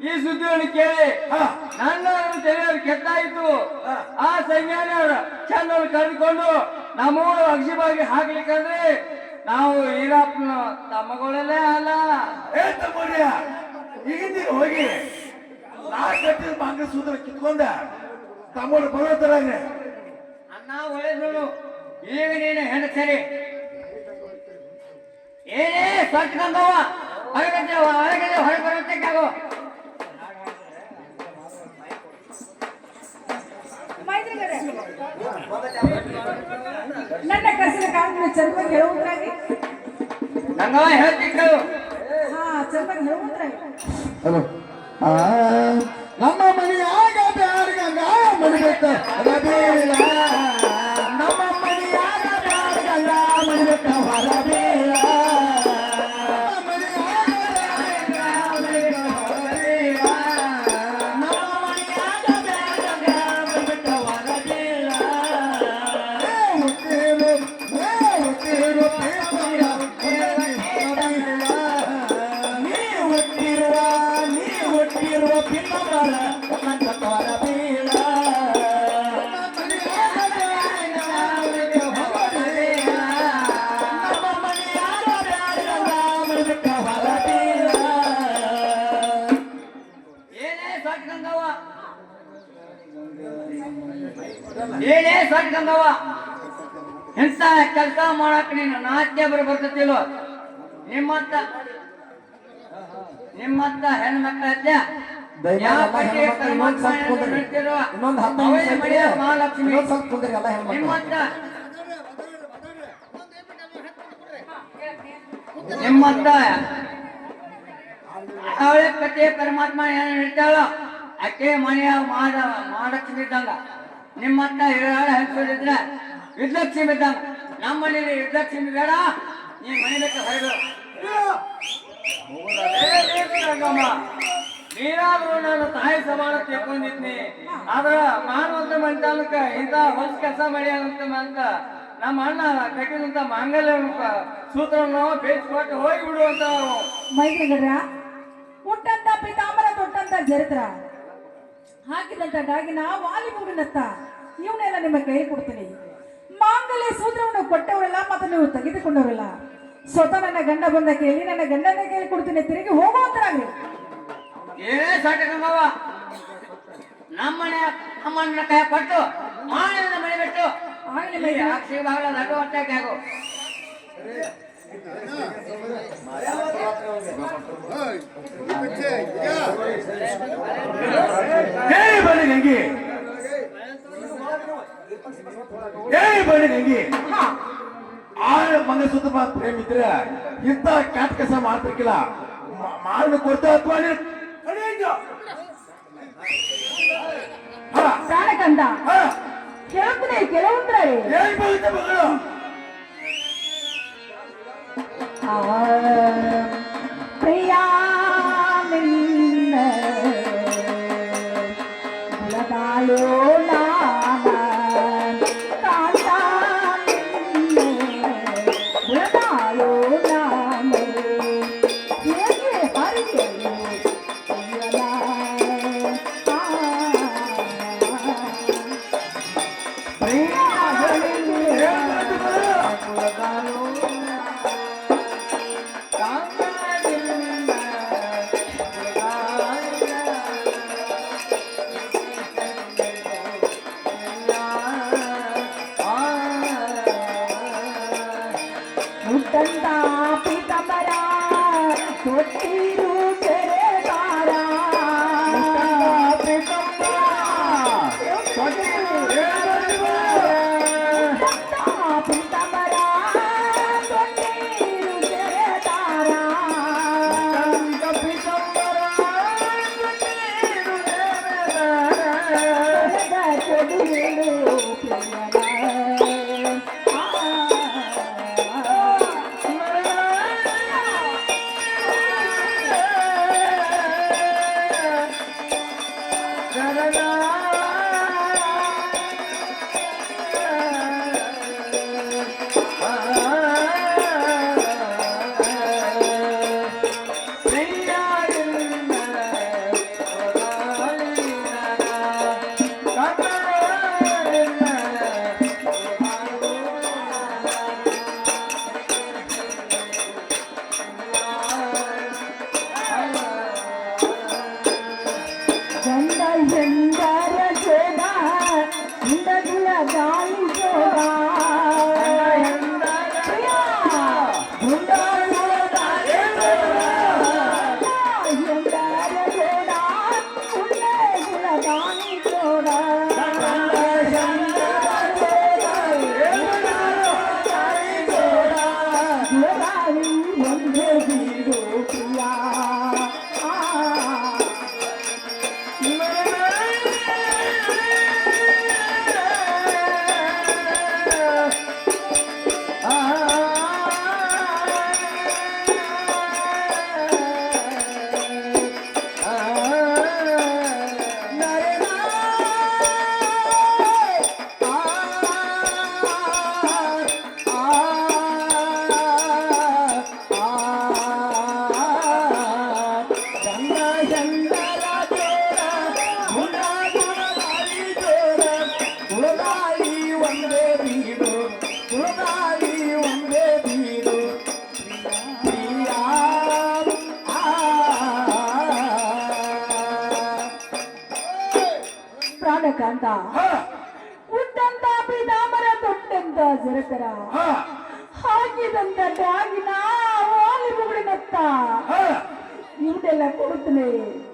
ಈ ಸುದ್ದಿಯನ್ನು ಕೇಳಿ ನನ್ನ ತಿಳಿಯೋರು ಕೆಟ್ಟಾಯಿತು. ಆ ಸಂಜ್ಞಾನ ಚಂದ ಕರೆದುಕೊಂಡು ನಮ್ಮೂರು ಅಕ್ಷಿಬಾಗಿ ಹಾಕ್ಲಿಕ್ಕಂದ್ರೆ ನಾವು ಈರಪ್ಪನ ತಮ್ಮಗಳಲ್ಲೇ ಅಲ್ಲ. ಏ ತಮ್ಮಯ್ಯ ಈಗ ನೀನು ಹೋಗಿ ನಾ ಕಟ್ಟಿದ ಮಂಗಲಸೂತ್ರ ಕಿತ್ಕೊಂಡ ತಮ್ಮರು ಬರೋತರಾಗ ಅನ್ನ ಒಳ್ಳೆದು ಈಗ ನೀನು ಹೆಣ್ಣು ಸರಿ ಏನೇ ಸ್ವಚ್ಛಂದವ ಹೊರಗಡೆ ಹೊರಗೆ ಬರುತ್ತೆ ಆಗೋ ಮೈತ್ರಿಗಳೇ, ನನ್ನ ಕಸಿನ ಕಾರಣ ಚರ್ಮ ಹೇಳುವುದಾಗಿ ನಂಗವ ಹೇಳ್ತಿದ್ದಳು ಹಾ ಚರ್ಮ ಹೇಳುವುದಾಗಿ ನಮ್ಮ ಮನೆಯಾಗ ಬ್ಯಾಡ ಗಂಗಾ ಮಣಿಬೆಟ್ಟ ರಬೇಲ ನಮ್ಮ ಮನೆಯಾಗ ಬ್ಯಾಡ ಗಂಗಾ ಮಣಿಬೆಟ್ಟ ಹೊರಬೇಲ ಏನೇ ಸ್ವಚ್ಛಂದವ ಎಂತ ಕೆಲಸ ಮಾಡಕ್ ನೀನು ನಾಟ್ಯ ಬರ್ತತಿಲ್ವ ನಿಮ್ಮಂತ ಹೆಣ್ಮಕ್ಳ ಹತ್ಯ ಮಹಾಲಕ್ಷ್ಮಿ ನಿಮ್ಮಂತ ಅವಳೆ ಕಥೆ ಪರಮಾತ್ಮ ಏನು ಹೇಳ್ತಾಳೋ ಅಕ್ಕೆ ಮನೆಯ ಮಹಾಲಕ್ಷ್ಮಿ ಇದ್ದಂಗ ನಿಮ್ಮಂತ ಹೆಸರಿದ್ರೆ ವಿದ್ಲಕ್ಷ್ಮಿ ಇದ್ದಂಗ ನಮ್ಮ ಮನೇಲಿ ವಿದ್ಲಕ್ಷ್ಮಿ ಬೇಡ ನೀ ಮನೆ ಬೇಕು ಹೊರಗೆ ನೀನಾದ್ರೂ ನಾನು ತಾಯಿ ಸಮಾನ ತಿಳ್ಕೊಂಡಿದ್ನಿ ಆದ್ರ ಮಾನವಂತ ಮಂಚಾಲಕ್ಕ ಇಂತ ಹೊಸ ಕೆಲಸ ಮಾಡಿ ಅಂತ ನಮ್ಮ ಅಣ್ಣ ಕಟ್ಟಿದಂತ ಮಾಂಗಲ್ಯ ಸೂತ್ರವನ್ನು ಬೇಯಿಸ್ಕೊಟ್ಟು ಹೋಗಿ ಬಿಡುವಂತ ಮೈತ್ರಿಗಳ್ರ ಹುಟ್ಟಂತ ಪಿತಾಂಬರ ತೊಟ್ಟಂತ ಚರಿತ್ರ ಹಾಕಿದಂತ ಡಾಗಿನ ವಾಲಿ ಮುಗಿನತ್ತ ಇವನ್ನೆಲ್ಲ ನಿಮ್ಮ ಕೈ ಕೊಡ್ತೀನಿ ಮಾಂಗಲ್ಯ ಸೂತ್ರವನ್ನು ಕೊಟ್ಟವರಲ್ಲ ಮತ್ತೆ ನೀವು ತೆಗೆದುಕೊಂಡವರಲ್ಲ ಸ್ವತಃ ನನ್ನ ಗಂಡ ಬಂದ ಕೇಳಿ ನನ್ನ ಗಂಡನ ಕೇಳಿ ಕೊಡ್ತೀನಿ ತಿರುಗಿ ಹೋಗುವಂತರಾಗ್ಲಿ ಏನೇ ಸಾಟಕಂಗವ ನಮ್ಮನ್ನ ಕೈ ಕೊಟ್ಟು ಮಾನವನ ಮನೆ ಬಿಟ್ಟು ಆಗಲಿ ಅಕ್ಷಿ ಬಾಗಲ ದೊಡ್ಡ ಹೊಟ್ಟೆಗೆ ಆಗು ಬನ್ನಿ ಗಂಗಿ ಬನ್ನಿ ಗಂಗಿ ಆ ಮಂಗಲಸೂತ್ರ ಪ್ರೇಮ ಇದ್ರೆ ಇಂತ ಕ್ಯಾಟ್ ಕೆಲಸ ಮಾಡ್ತಿರ್ಕಿಲ್ಲ ಮಾಡಿ ಕೊಡ್ತಾ ಅಥವಾ ಪ್ರಾಣಕಂದ ಕೇಳ್ತೀನಿ ಕೆಲವೊಂದ್ರೆ ಏನ್ ಬರುತ್ತೆ ಮಗಳು ಪ್ರಿಯಾ ನಿನ್ನ ಗುಣದಾಳೋ ನಾಮ ಕಾಂತ ನಿನ್ನ ಗುಣದಾಳೋ ನಾಮ ಹೇಗೆ ಹರಿಯಲು ಪ್ರಿಯಾ ಮುಟ್ಟಂತ ಪೀತಾಂಬರ ತೊಟ್ಟಿರು ತೆರೆದಾರ ಪೀತಾಂಬರ ತೊಟ್ಟಿರು ತೆರೆದಾರ ಎಂದರ ಜೋಡ ಹುಡಗುಲ ದಾಳಿ ಜೋಡ ಪ್ರಾಣಕಾಂತ ಹಾ ಉಟ್ಟಂತ ಪಿತಾಮರ ತೊಟ್ಟಂತ ಜರಕರ ಹಾ ಹಾಕಿದಂತ ಡ್ಯಾಗಿನ ಓಲಿ ಬುಗುಡಿನತ್ತ ಹಾ ಇವನ್ನೆಲ್ಲ ಕೊಡುತ್ತಲೇ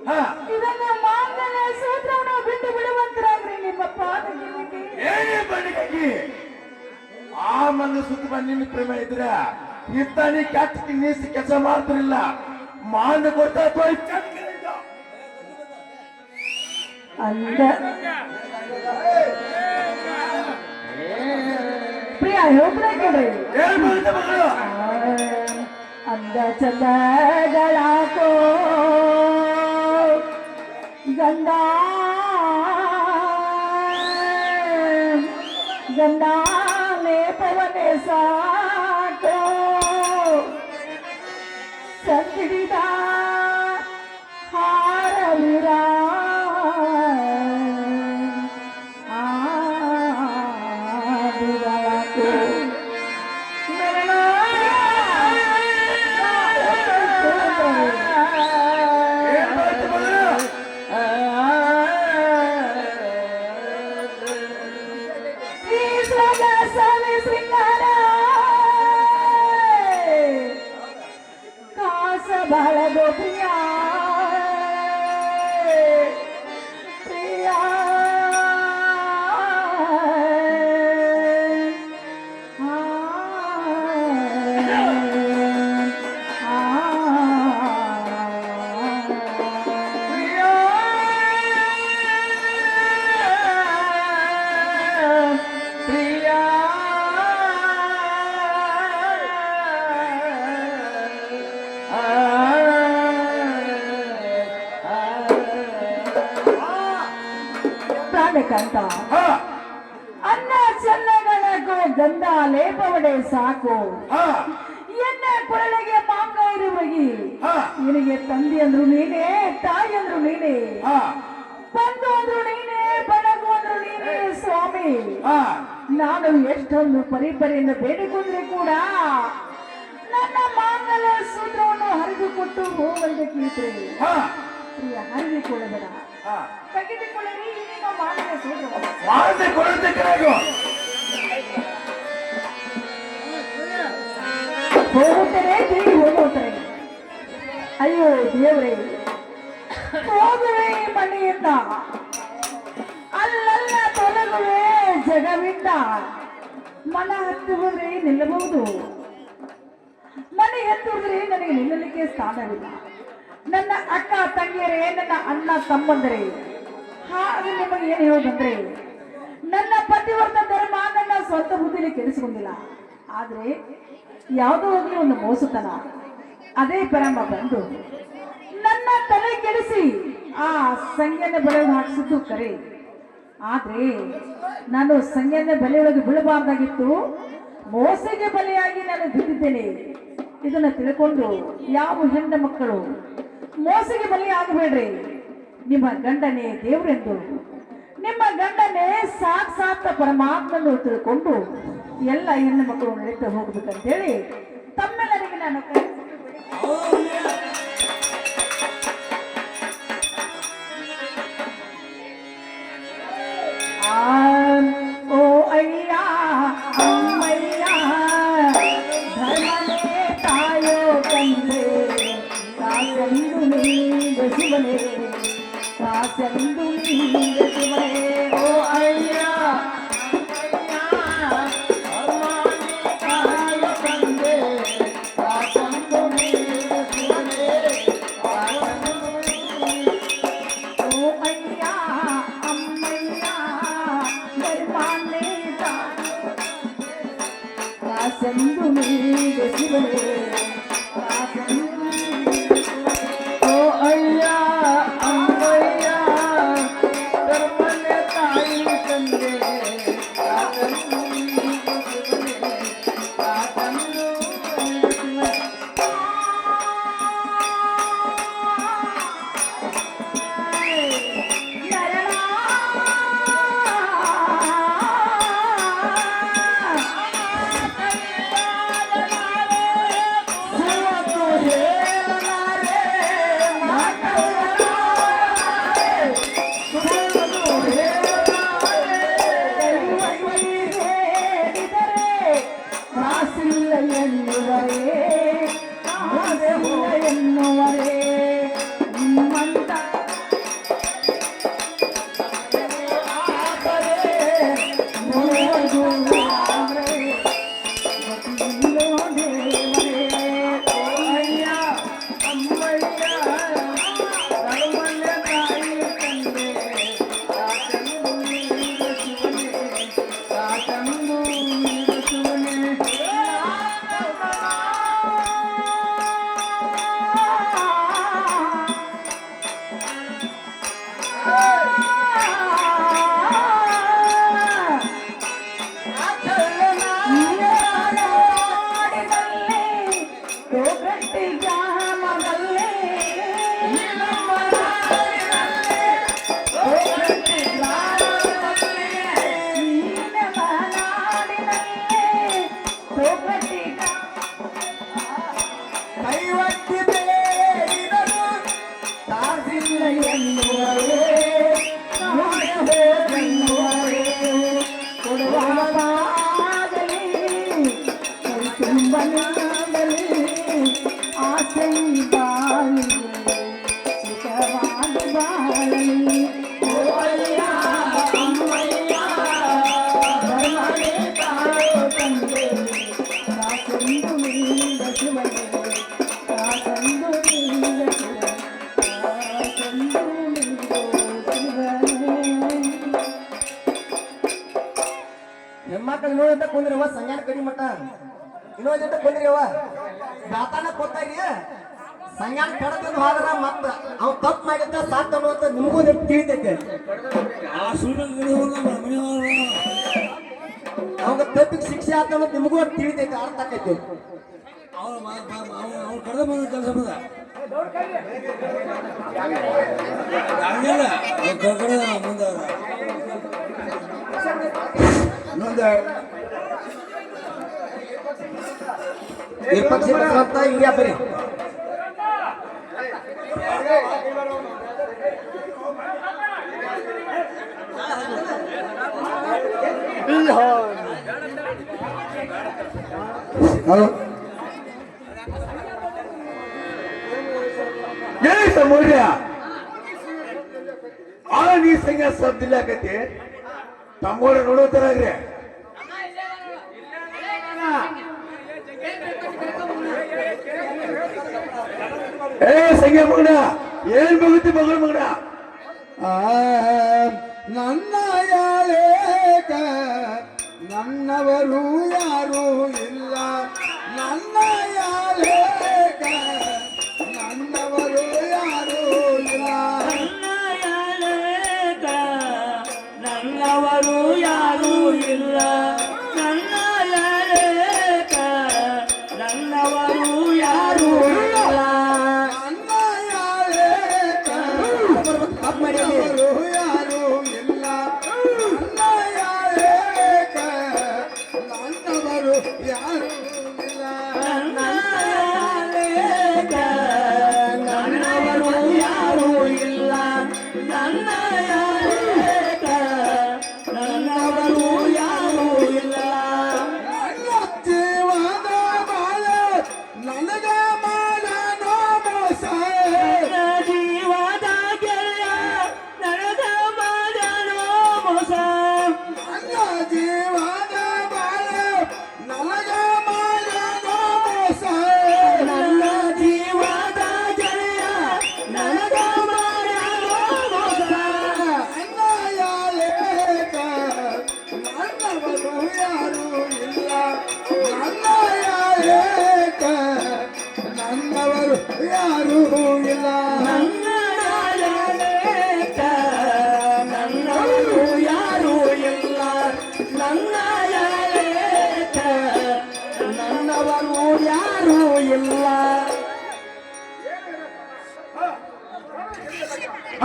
ಹಾ ಇದನ್ನ ಮಾಂಗಲ್ಯ ಸೂತ್ರವನ್ನು ಬಿಟ್ಟು ಬಿಡುವಂತರಾಗ್ರಿ ನಿಮ್ಮ ಪಾದಕ್ಕೆ ಏನೇ ಬಣ್ಣಿಗಾಗಿ ಆ ಮಂದಿ ಸುತ್ತ ಬಂದು ನಿನ್ನ ಪ್ರೇಮ ಇದ್ರ ಇತ್ತ ನೀ ಕೆಟ್ಟ ನೀಸಿ ಕೆಲಸ ಮಾಡ್ತಿರಲಿಲ್ಲ ಮಾಂದ ಕೊಡ್ತಾ ಅಂದ ಪ್ರಿಯ ಹೇಳ್ಬಿಡ ಕೇಳ್ರಿ ಅಂದ ಚಂದಗಳಾಕೋ ಗಂಧ ಲೇಪವನೆ ಸಾಕೋ ಸಂಗಿಡಿದ ಹಾರವಿರ ಬಾಳದು ಪ್ರಿಯ ಪ್ರಿಯ ಪ್ರಾಣಕಾಂತ ಹಾ ಅನ್ನ ಚೆನ್ನಗಳಕ್ಕೂ ಗಂಧ ಲೇಪವಡೆ ಸಾಕು ಹಾ ಎನ್ನ ಕೊರಳಿಗೆ ಮಾಂಗ ಇರುವಗಿ ಹಾ ನಿನಗೆ ತಂದೆ ಅಂದ್ರು ನೀನೇ ತಾಯಿ ಅಂದ್ರು ನೀನೇ ಹಾ ಬಂಧು ಅಂದ್ರು ನೀನೇ ಬಣಗು ಅಂದ್ರು ನೀನೇ ಸ್ವಾಮಿ ಹಾ ನಾನು ಎಷ್ಟೊಂದು ಪರಿಪರಿಯಿಂದ ಬೇಡಿಕೊಂಡ್ರೆ ಕೂಡ ನನ್ನ ಮಾಂಗಲ್ಯ ಸೂತ್ರವನ್ನು ಹರಿದುಕೊಟ್ಟು ಹೋಗಲ್ಬೇಕಿದ್ರೆ ಹಾ ಪ್ರಿಯ ಹರಿದುಕೊಳ್ಳಬೇಡ ಹಾ ತೆಗೆದುಕೊಳ್ಳರಿ ನಿಮ್ಮ ಮಾಂಗಲ್ಯ ಸೂತ್ರವನ್ನು ಮಾಂದ ಕೊಡುತ್ತೆ ಕರೆಗೋ ಹೋಗುತ್ತೇನೆ ತಿರುಗಿ ಹೋಗುತ್ತಾರೆ ಅಯ್ಯೋ ದೇವ್ರೆ ಹೋಗುವೆ ಮನೆಯಿಂದ ಅಲ್ಲಲ್ಲ ತೊಲಗುವೆ ಜಗವಿಂದ ಮನ ಹತ್ತುವುದ್ರೆ ನಿಲ್ಲಬಹುದು ಮನೆ ಹತ್ತುವುದ್ರೆ ನನಗೆ ನಿಲ್ಲಲಿಕ್ಕೆ ಸ್ಥಾನವಿಲ್ಲ ನನ್ನ ಅಕ್ಕ ತಂಗಿಯರೇ ನನ್ನ ಅಣ್ಣ ತಮ್ಮಂದರೇ ಹಾಗೆ ನಿಮಗೆ ಏನು ಹೇಳೋದಂದ್ರೆ ನನ್ನ ಪತಿವರ್ತ ಧರ್ಮ ನನ್ನ ಸ್ವಂತ ಬುದ್ಧಿಲಿ ಕೆಡಿಸಿಕೊಂಡಿಲ್ಲ ಆದ್ರೆ ಯಾವುದೋ ಹೋಗ್ಲಿ ಒಂದು ಮೋಸತನ ಅದೇ ಪರಮ ಬಂದು ನನ್ನ ತಲೆ ಕೆಡಿಸಿ ಆ ಸಂಖ್ಯೆನ ಬಳೆಯನ್ನು ಹಾಕಿಸಿದ್ದು ಕರೆ ಆದ್ರೆ ನಾನು ಸಂಖ್ಯೆನ ಬಲೆಯೊಳಗೆ ಬೀಳಬಾರ್ದಾಗಿತ್ತು ಮೋಸಗೆ ಬಲೆಯಾಗಿ ನಾನು ಬಿದ್ದಿದ್ದೇನೆ ಇದನ್ನ ತಿಳ್ಕೊಂಡು ಯಾವ ಹೆಣ್ಣು ಮಕ್ಕಳು ಮೋಸಗೆ ಬಲಿಯಾಗಬೇಡ್ರಿ ನಿಮ್ಮ ಗಂಡನೇ ದೇವರೆಂದು ನಿಮ್ಮ ಗಂಡನೇ ಸಾಕ್ಷಾತ್ ಪರಮಾತ್ಮನ್ನು ತಿಳ್ಕೊಂಡು ಎಲ್ಲ ಹೆಣ್ಣು ಮಕ್ಕಳು ನಡೀತಾ ಹೋಗ್ಬೇಕಂತೇಳಿ ತಮ್ಮೆಲ್ಲರಿಗೆ ನಾನು ದಾಸೆಂದು ನೀಗ ಶಿವನೇ ಓ ಅಯ್ಯ ಸಂದು ನೀಗ ಶಿವನೇ ಓ ಅಯ್ಯ ಅಮ್ಮಯ್ಯ ಧರ್ಮನೆ ತಾಯಿ ತಂದೆ ಸಂದು ನೀಗ ಶಿವನೇ ಸಂದು ನೀಗ ಎನ್ನುವರೇ ನಿಮ್ಮಂತ ಹೆಣ್ಮಕ್ಳು ಇನ್ನೊಂದ ಕುಂದ್ರವ ಸಂಜಾನ ಕಡಿ ಮಟ್ಟ ಇನ್ನೊಂದ ಕುಂದ್ರಿಯವ ದಾತಾನ ಕೊತ್ತಾಗಿ ಸಂಜಾನ ಕಡದಿಂದ ಹೋದ್ರ ಮತ್ತ ಅವ್ ತಪ್ಪು ಮಾಡಿದ್ದ ಸಾತ್ ಅನ್ನುವಂತ ನಿಮಗೂ ತಿಳಿತೈತೆ ಅವಾಗ ತಪ್ಪಿಗೆ ಶಿಕ್ಷೆ ಆತ ಅನ್ನೋದು ನಿಮಗೂ ತಿಳಿತೈತೆ ಅರ್ಥ ಆಕೈತಿ ಕಡ್ದ ಬಂದ ಕೆಲಸ ಬಂದ ಹಂಗಲ್ಲ ಕಡೆ ಮುಂದೆ ಪಕ್ಷಿ ಹಿಂಗ್ಯಾ ಬರೀ ಹಲೋ ಮೌಲ್ಯ ಆಳ ನೀ ಸಂಖ್ಯೆ ಸದ್ದಿಲ್ಲಾಕೈತಿ ತಮ್ಮೋಳ ನೋಡೋತರಾಗ್ರಿ ಏ ಸಂಖ್ಯೆ ಮಗನ ಏನ್ ಮಗುತ್ತಿ ಮಗಳ ಮಗನ ನನ್ನ ಯಾಲೇಕ ನನ್ನವರು ಯಾರೂ ಇಲ್ಲ ನನ್ನ ಯಾಲೇಕ ನನ್ನವರು ಯಾರೂ ಇಲ್ಲ ನನ್ನವರು ಯಾರೂ ಇಲ್ಲ ನನ್ನ ಲೇಖ ನನ್ನವರು ಯಾರೂ ಇಲ್ಲ ನನ್ನ ಯಾಲೇಕ ನನ್ನವರು ಯಾರೂ ಇಲ್ಲ ನನ್ನ ಯಾಲೇಕ ನನ್ನವರು ಯಾರೂ ಇಲ್ಲ ನನ್ನ ಲೇಖ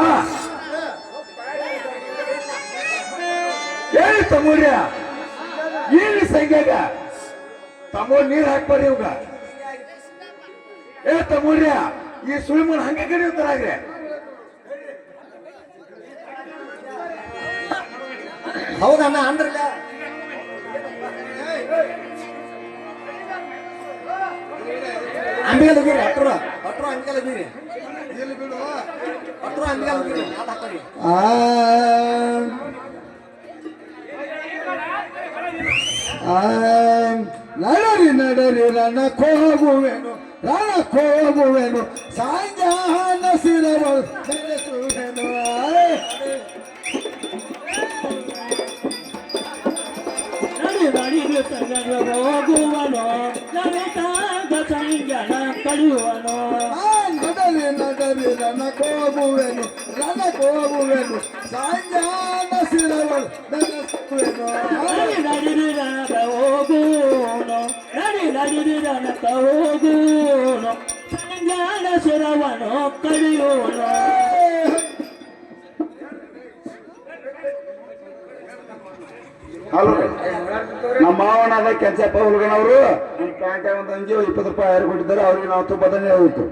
ಹಾ ಹೇಳಿ ತಮ್ಮೂರ್ಯ ಏನು ಸಂಖ್ಯಾಗ ತಮ್ಮೂರ್ ನೀರ್ ಹಾಕ್ಬಾರಿ ಇವಾಗ ಏ ತಮ್ಮೂರ್ಯ ಈ ಸುಳಿಮನ್ ಹಂಗೆ ಕಡಿಯುತ್ತಾರಾಗ್ರೆ ಹೌದಣ್ಣ ಅಂದ್ರಲ್ಲ ಅಂಬಿಗಲ್ ಹೋಗಿರಿ ಹತ್ರ ಅಂಬಿಗಲ್ ಹೋಗಿರಿ ಹತ್ರ ಅಂಬಿಗಲ್ ಹೋಗಿರಿ ನಡರಿ ನಡರಿ ರಣಕ್ಕೆ ಹೋಗುವೆನು ಸಾಂಜಾನ ಸಿರವಳು ಬೆಳೆಸುವೆನು ಹೋಗುವನು ನಡುತ್ತಾಗ ಸಂಜನ ಕಡಿಯುವನು ನಡರಿ ನಡರಿ ರಣಕ್ಕೆ ಹೋಗುವೆನು ಸಾಂಜಾನ ಸಿರವಳು ಬೆಳೆಸುವೆನು ನಡಿರನಕ ಹೋಗುವನು ನಡಿರನಕ ಹೋಗುವನು ಸಂಜಾನ ಶಿರವನು ಕಡಿಯುವನು ಹಲೋ ನಮ್ಮ ಮಾವನಾದ ಕೆಂಚಪ್ಪ ಹುಡುಗನವರು ನಮ್ಮ ಪ್ಯಾಂಟ್ ಒಂದು ಅಂಜಿ 20 ರೂಪಾಯಿ ಯಾರು ಕೊಟ್ಟಿದ್ದಾರೆ ಅವ್ರಿಗೆ ನಾವು ತುಂಬ ಧನ್ಯವಾದ.